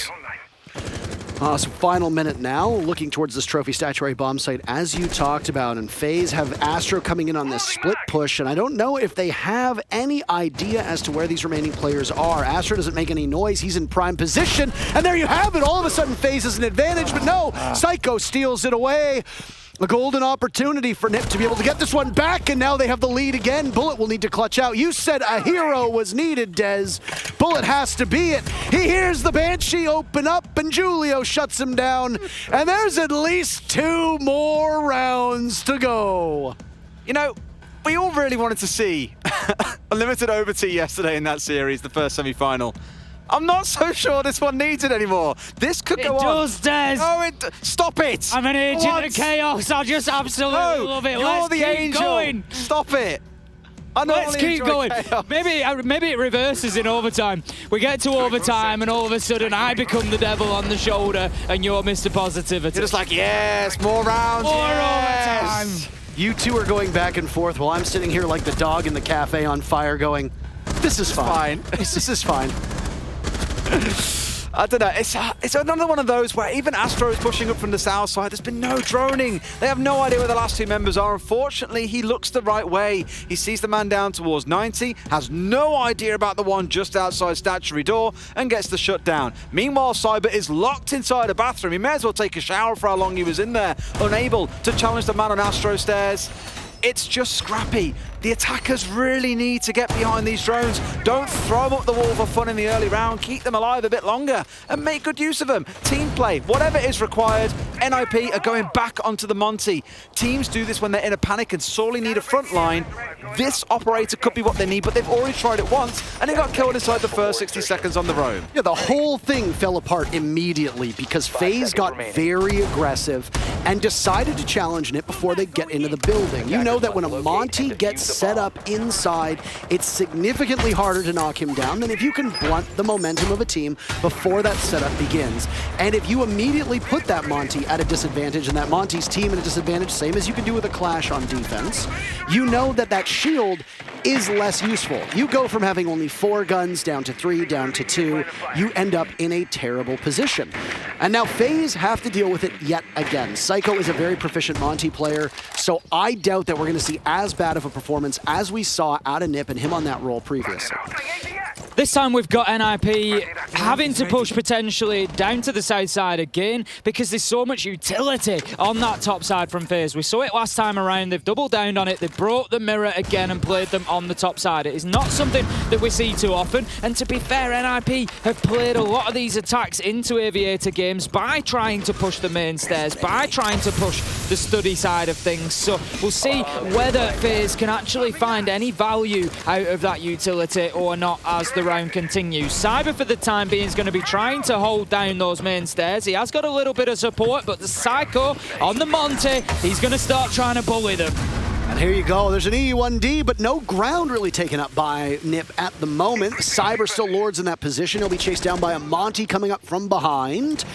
Speaker 3: So final minute now, looking towards this trophy statuary bomb site, as you talked about, and FaZe have Astro coming in on this split push, and I don't know if they have any idea as to where these remaining players are. Astro doesn't make any noise, he's in prime position, and there you have it! All of a sudden FaZe is an advantage, but no, Psycho steals it away. A golden opportunity for NiP to be able to get this one back, and now they have the lead again. Bullet will need to clutch out. You said a hero was needed, Dez. Bullet has to be it. He hears the Banshee open up, and Julio shuts him down. And there's at least 2 more rounds to go.
Speaker 1: You know, we all really wanted to see a limited overtime yesterday in that series, the first semi-final. I'm not so sure this one needs it anymore. This could go on.
Speaker 2: It does, Des.
Speaker 1: Oh, stop it.
Speaker 2: I'm an agent
Speaker 1: What?
Speaker 2: of chaos. I just absolutely love it.
Speaker 1: You're
Speaker 2: Let's
Speaker 1: the
Speaker 2: keep
Speaker 1: angel.
Speaker 2: going.
Speaker 1: Stop it.
Speaker 2: Let's keep going. Maybe it reverses in overtime. We get to overtime, and all of a sudden, I become the devil on the shoulder, and you're Mr. Positivity.
Speaker 1: You're just like, yes, more rounds.
Speaker 2: More
Speaker 1: yes.
Speaker 2: overtime.
Speaker 3: You two are going back and forth while I'm sitting here like the dog in the cafe on fire going, this is fine. This is fine.
Speaker 1: I don't know. It's another one of those where even Astro is pushing up from the south side. There's been no droning. They have no idea where the last two members are. Unfortunately, he looks the right way. He sees the man down towards 90, has no idea about the one just outside statuary door, and gets the shutdown. Meanwhile, Cyber is locked inside a bathroom. He may as well take a shower for how long he was in there, unable to challenge the man on Astro stairs. It's just scrappy. The attackers really need to get behind these drones. Don't throw them up the wall for fun in the early round. Keep them alive a bit longer and make good use of them. Team play, whatever is required. NiP are going back onto the Monty. Teams do this when they're in a panic and sorely need a front line. This operator could be what they need, but they've already tried it once and it got killed inside the first 60 seconds on the roam.
Speaker 3: Yeah, the whole thing fell apart immediately because FaZe got very aggressive and decided to challenge NiP before they get into the building. You know that when a Monty gets set up inside, it's significantly harder to knock him down than if you can blunt the momentum of a team before that setup begins. And if you immediately put that Monty at a disadvantage and that Monty's team at a disadvantage, same as you can do with a Clash on defense, you know that that shield is less useful. You go from having only 4 guns down to 3, down to 2. You end up in a terrible position. And now FaZe have to deal with it yet again. Psycho is a very proficient Monty player, so I doubt that we're going to see as bad of a performance as we saw out of NiP and him on that role previously.
Speaker 2: This time we've got NiP having to push potentially down to the south side again because there's so much utility on that top side from FaZe. We saw it last time around. They've doubled down on it. They brought the mirror again and played them on the top side. It is not something that we see too often. And to be fair, NiP have played a lot of these attacks into Aviator games by trying to push the main stairs, by trying to push the study side of things. So we'll see whether FaZe can actually find any value out of that utility or not as the round continues. Cyber for the time being is going to be trying to hold down those main stairs. He has got a little bit of support, but the Psycho on the Monty, he's going to start trying to bully them.
Speaker 3: And here you go. There's an E1D, but no ground really taken up by NiP at the moment. Cyber still lords in that position. He'll be chased down by a Monty coming up from behind.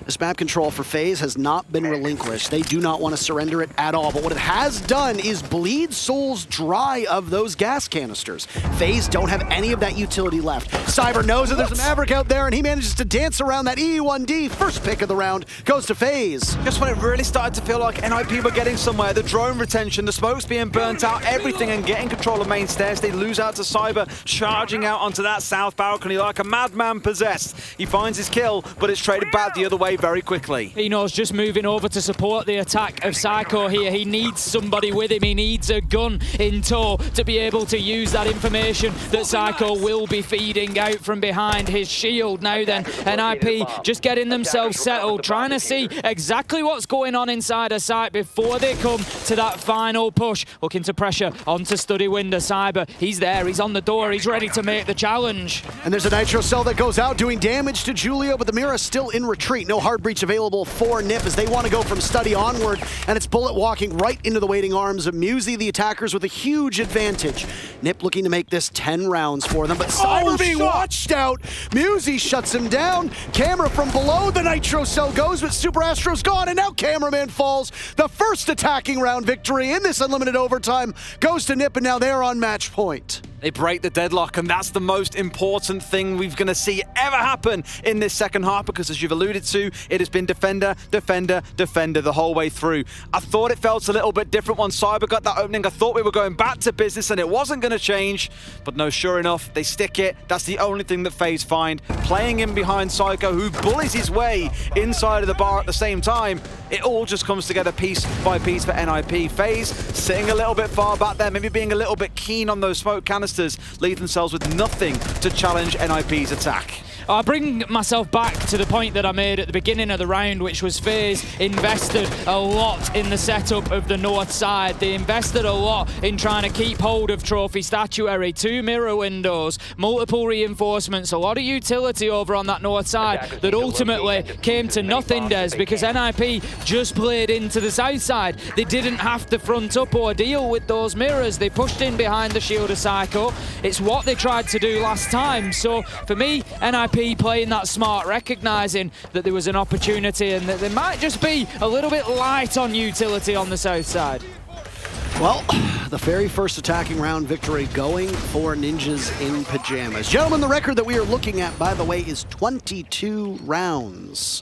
Speaker 3: This map control for FaZe has not been relinquished. They do not want to surrender it at all. But what it has done is bleed souls dry of those gas canisters. FaZe don't have any of that utility left. Cyber knows that there's a Maverick out there, and he manages to dance around that E1D. First pick of the round goes to FaZe.
Speaker 1: Just when it really started to feel like NiP were getting somewhere, the drone retention, the smoke's being burnt out, everything, and getting control of main stairs, they lose out to Cyber, charging out onto that south balcony like a madman possessed. He finds his kill, but it's traded back the other way very quickly.
Speaker 2: He knows just moving over to support the attack of Psycho here. He needs somebody with him. He needs a gun in tow to be able to use that information that Psycho will be feeding out from behind his shield. Now then, NiP just getting themselves settled, trying to see exactly what's going on inside a site before they come to that final push. Looking to pressure onto Study Window. Cyber, he's there, he's on the door, he's ready to make the challenge.
Speaker 3: And there's a Nitro cell that goes out doing damage to Julio, but the Mira still in retreat. No hard breach available for NiP as they want to go from Study onward, and it's Bullet walking right into the waiting arms of Musi, the attackers with a huge advantage. NiP looking to make this 10 rounds for them, but Cyber being watched out. Musi shuts him down. Camera from below, the Nitro cell goes, but Super Astro's gone, and now Cameraman falls. The first attacking round victory in this unlimited overtime goes to NiP, and now they're on match point.
Speaker 1: They break the deadlock, and that's the most important thing we're going to see ever happen in this second half, because as you've alluded to, it has been defender, defender, defender the whole way through. I thought it felt a little bit different when Cyber got that opening. I thought we were going back to business and it wasn't going to change, but no, sure enough, they stick it. That's the only thing that FaZe find. Playing in behind Psycho, who bullies his way inside of the bar at the same time. It all just comes together piece by piece for NiP. FaZe sitting a little bit far back there, maybe being a little bit keen on those smoke canisters, leave themselves with nothing to challenge NiP's attack.
Speaker 2: I bring myself back to the point that I made at the beginning of the round, which was FaZe invested a lot in the setup of the north side. They invested a lot in trying to keep hold of trophy statuary, 2 mirror windows, multiple reinforcements, a lot of utility over on that north side that ultimately came to nothing, Des, because NiP just played into the south side. They didn't have to front up or deal with those mirrors. They pushed in behind the shield of Psycho. It's what they tried to do last time. So for me, NiP playing that smart, recognizing that there was an opportunity and that they might just be a little bit light on utility on the south side.
Speaker 3: Well, the very first attacking round victory going for Ninjas in Pyjamas. Gentlemen, the record that we are looking at, by the way, is 22 rounds.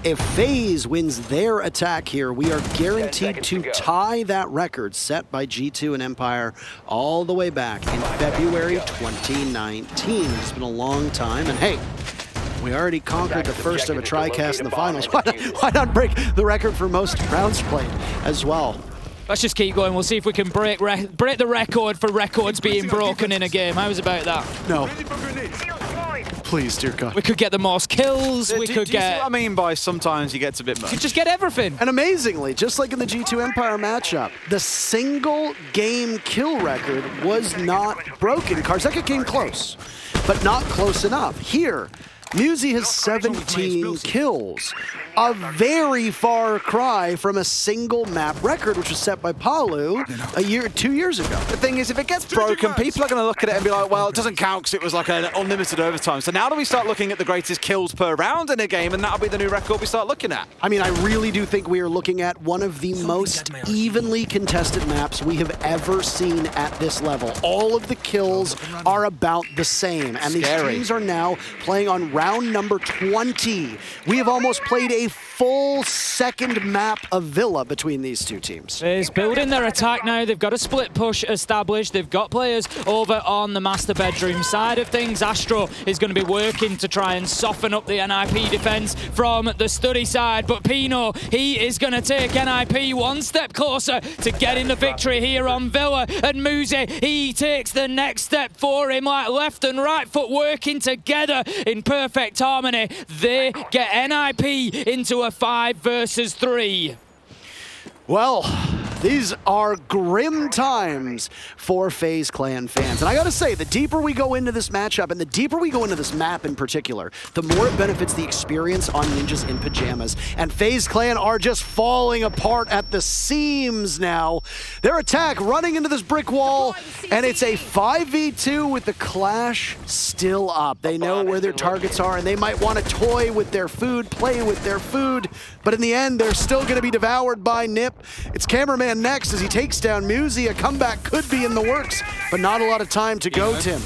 Speaker 3: If FaZe wins their attack here, we are guaranteed to tie that record set by G2 and Empire all the way back in February 2019. It's been a long time, and hey, we already conquered the first of a TriCast in the finals. Why not break the record for most rounds played as well?
Speaker 2: Let's just keep going. We'll see if we can break the record for records being broken in a game. How's about that?
Speaker 3: No. Please, dear God.
Speaker 2: We could get the most kills. We could
Speaker 1: do you see
Speaker 2: get.
Speaker 1: what I mean by sometimes you get a bit much?
Speaker 2: We could just get everything.
Speaker 3: And amazingly, just like in the G2 Empire matchup, the single game kill record was not broken. Karzeka came close, but not close enough. Here, Muzi has 17 kills. A very far cry from a single map record, which was set by Palu 2 years ago.
Speaker 1: The thing is, if it gets broken, people are going to look at it and be like, well, it doesn't count because it was like an unlimited overtime. So now do we start looking at the greatest kills per round in a game, and that'll be the new record we start looking at?
Speaker 3: I mean, I really do think we are looking at one of the most evenly contested maps we have ever seen at this level. All of the kills are about the same, and these teams are now playing on round number 20. We have almost played a full second map of Villa between these two teams.
Speaker 2: Is building their attack now. They've got a split push established. They've got players over on the master bedroom side of things. Astro is going to be working to try and soften up the NiP defense from the study side, but Pino, he is going to take NiP one step closer to getting the victory here on Villa, and Muzi, he takes the next step for him, like left and right foot working together in perfect harmony. They get NiP into a 5 versus 3.
Speaker 3: Well, these are grim times for FaZe Clan fans. And I gotta say, the deeper we go into this matchup, and the deeper we go into this map in particular, the more it benefits the experience on Ninjas in Pyjamas. And FaZe Clan are just falling apart at the seams now. Their attack running into this brick wall, and it's a 5v2 with the Clash still up. They know where their targets are, and they might want to toy with their food, play with their food, but in the end, they're still gonna be devoured by NiP. It's Cameraman next as he takes down Muzi. A comeback could be in the works, but not a lot of time to go, Tim.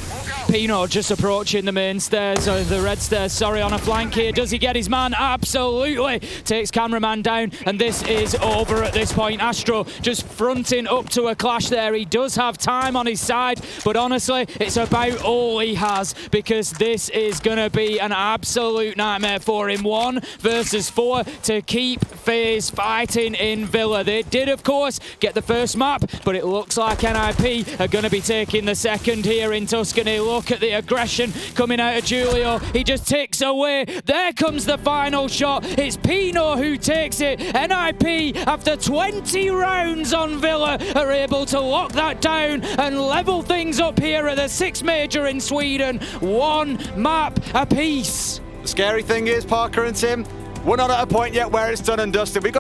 Speaker 2: Pino just approaching the main stairs, or the red stairs, sorry, on a flank here. Does he get his man? Absolutely. Takes Cameraman down, and this is over at this point. Astro just fronting up to a clash there. He does have time on his side, but honestly, it's about all he has, because this is going to be an absolute nightmare for him. 1 versus 4 to keep FaZe fighting in Villa. They did, of course, get the first map, but it looks like NiP are going to be taking the second here in Tuscany. Look at the aggression coming out of Julio. He just ticks away. There comes the final shot. It's Pino who takes it. NiP, after 20 rounds on Villa, are able to lock that down and level things up here at the 6th major in Sweden. 1 map apiece.
Speaker 1: The scary thing is, Parker and Tim, we're not at a point yet where it's done and dusted. We've got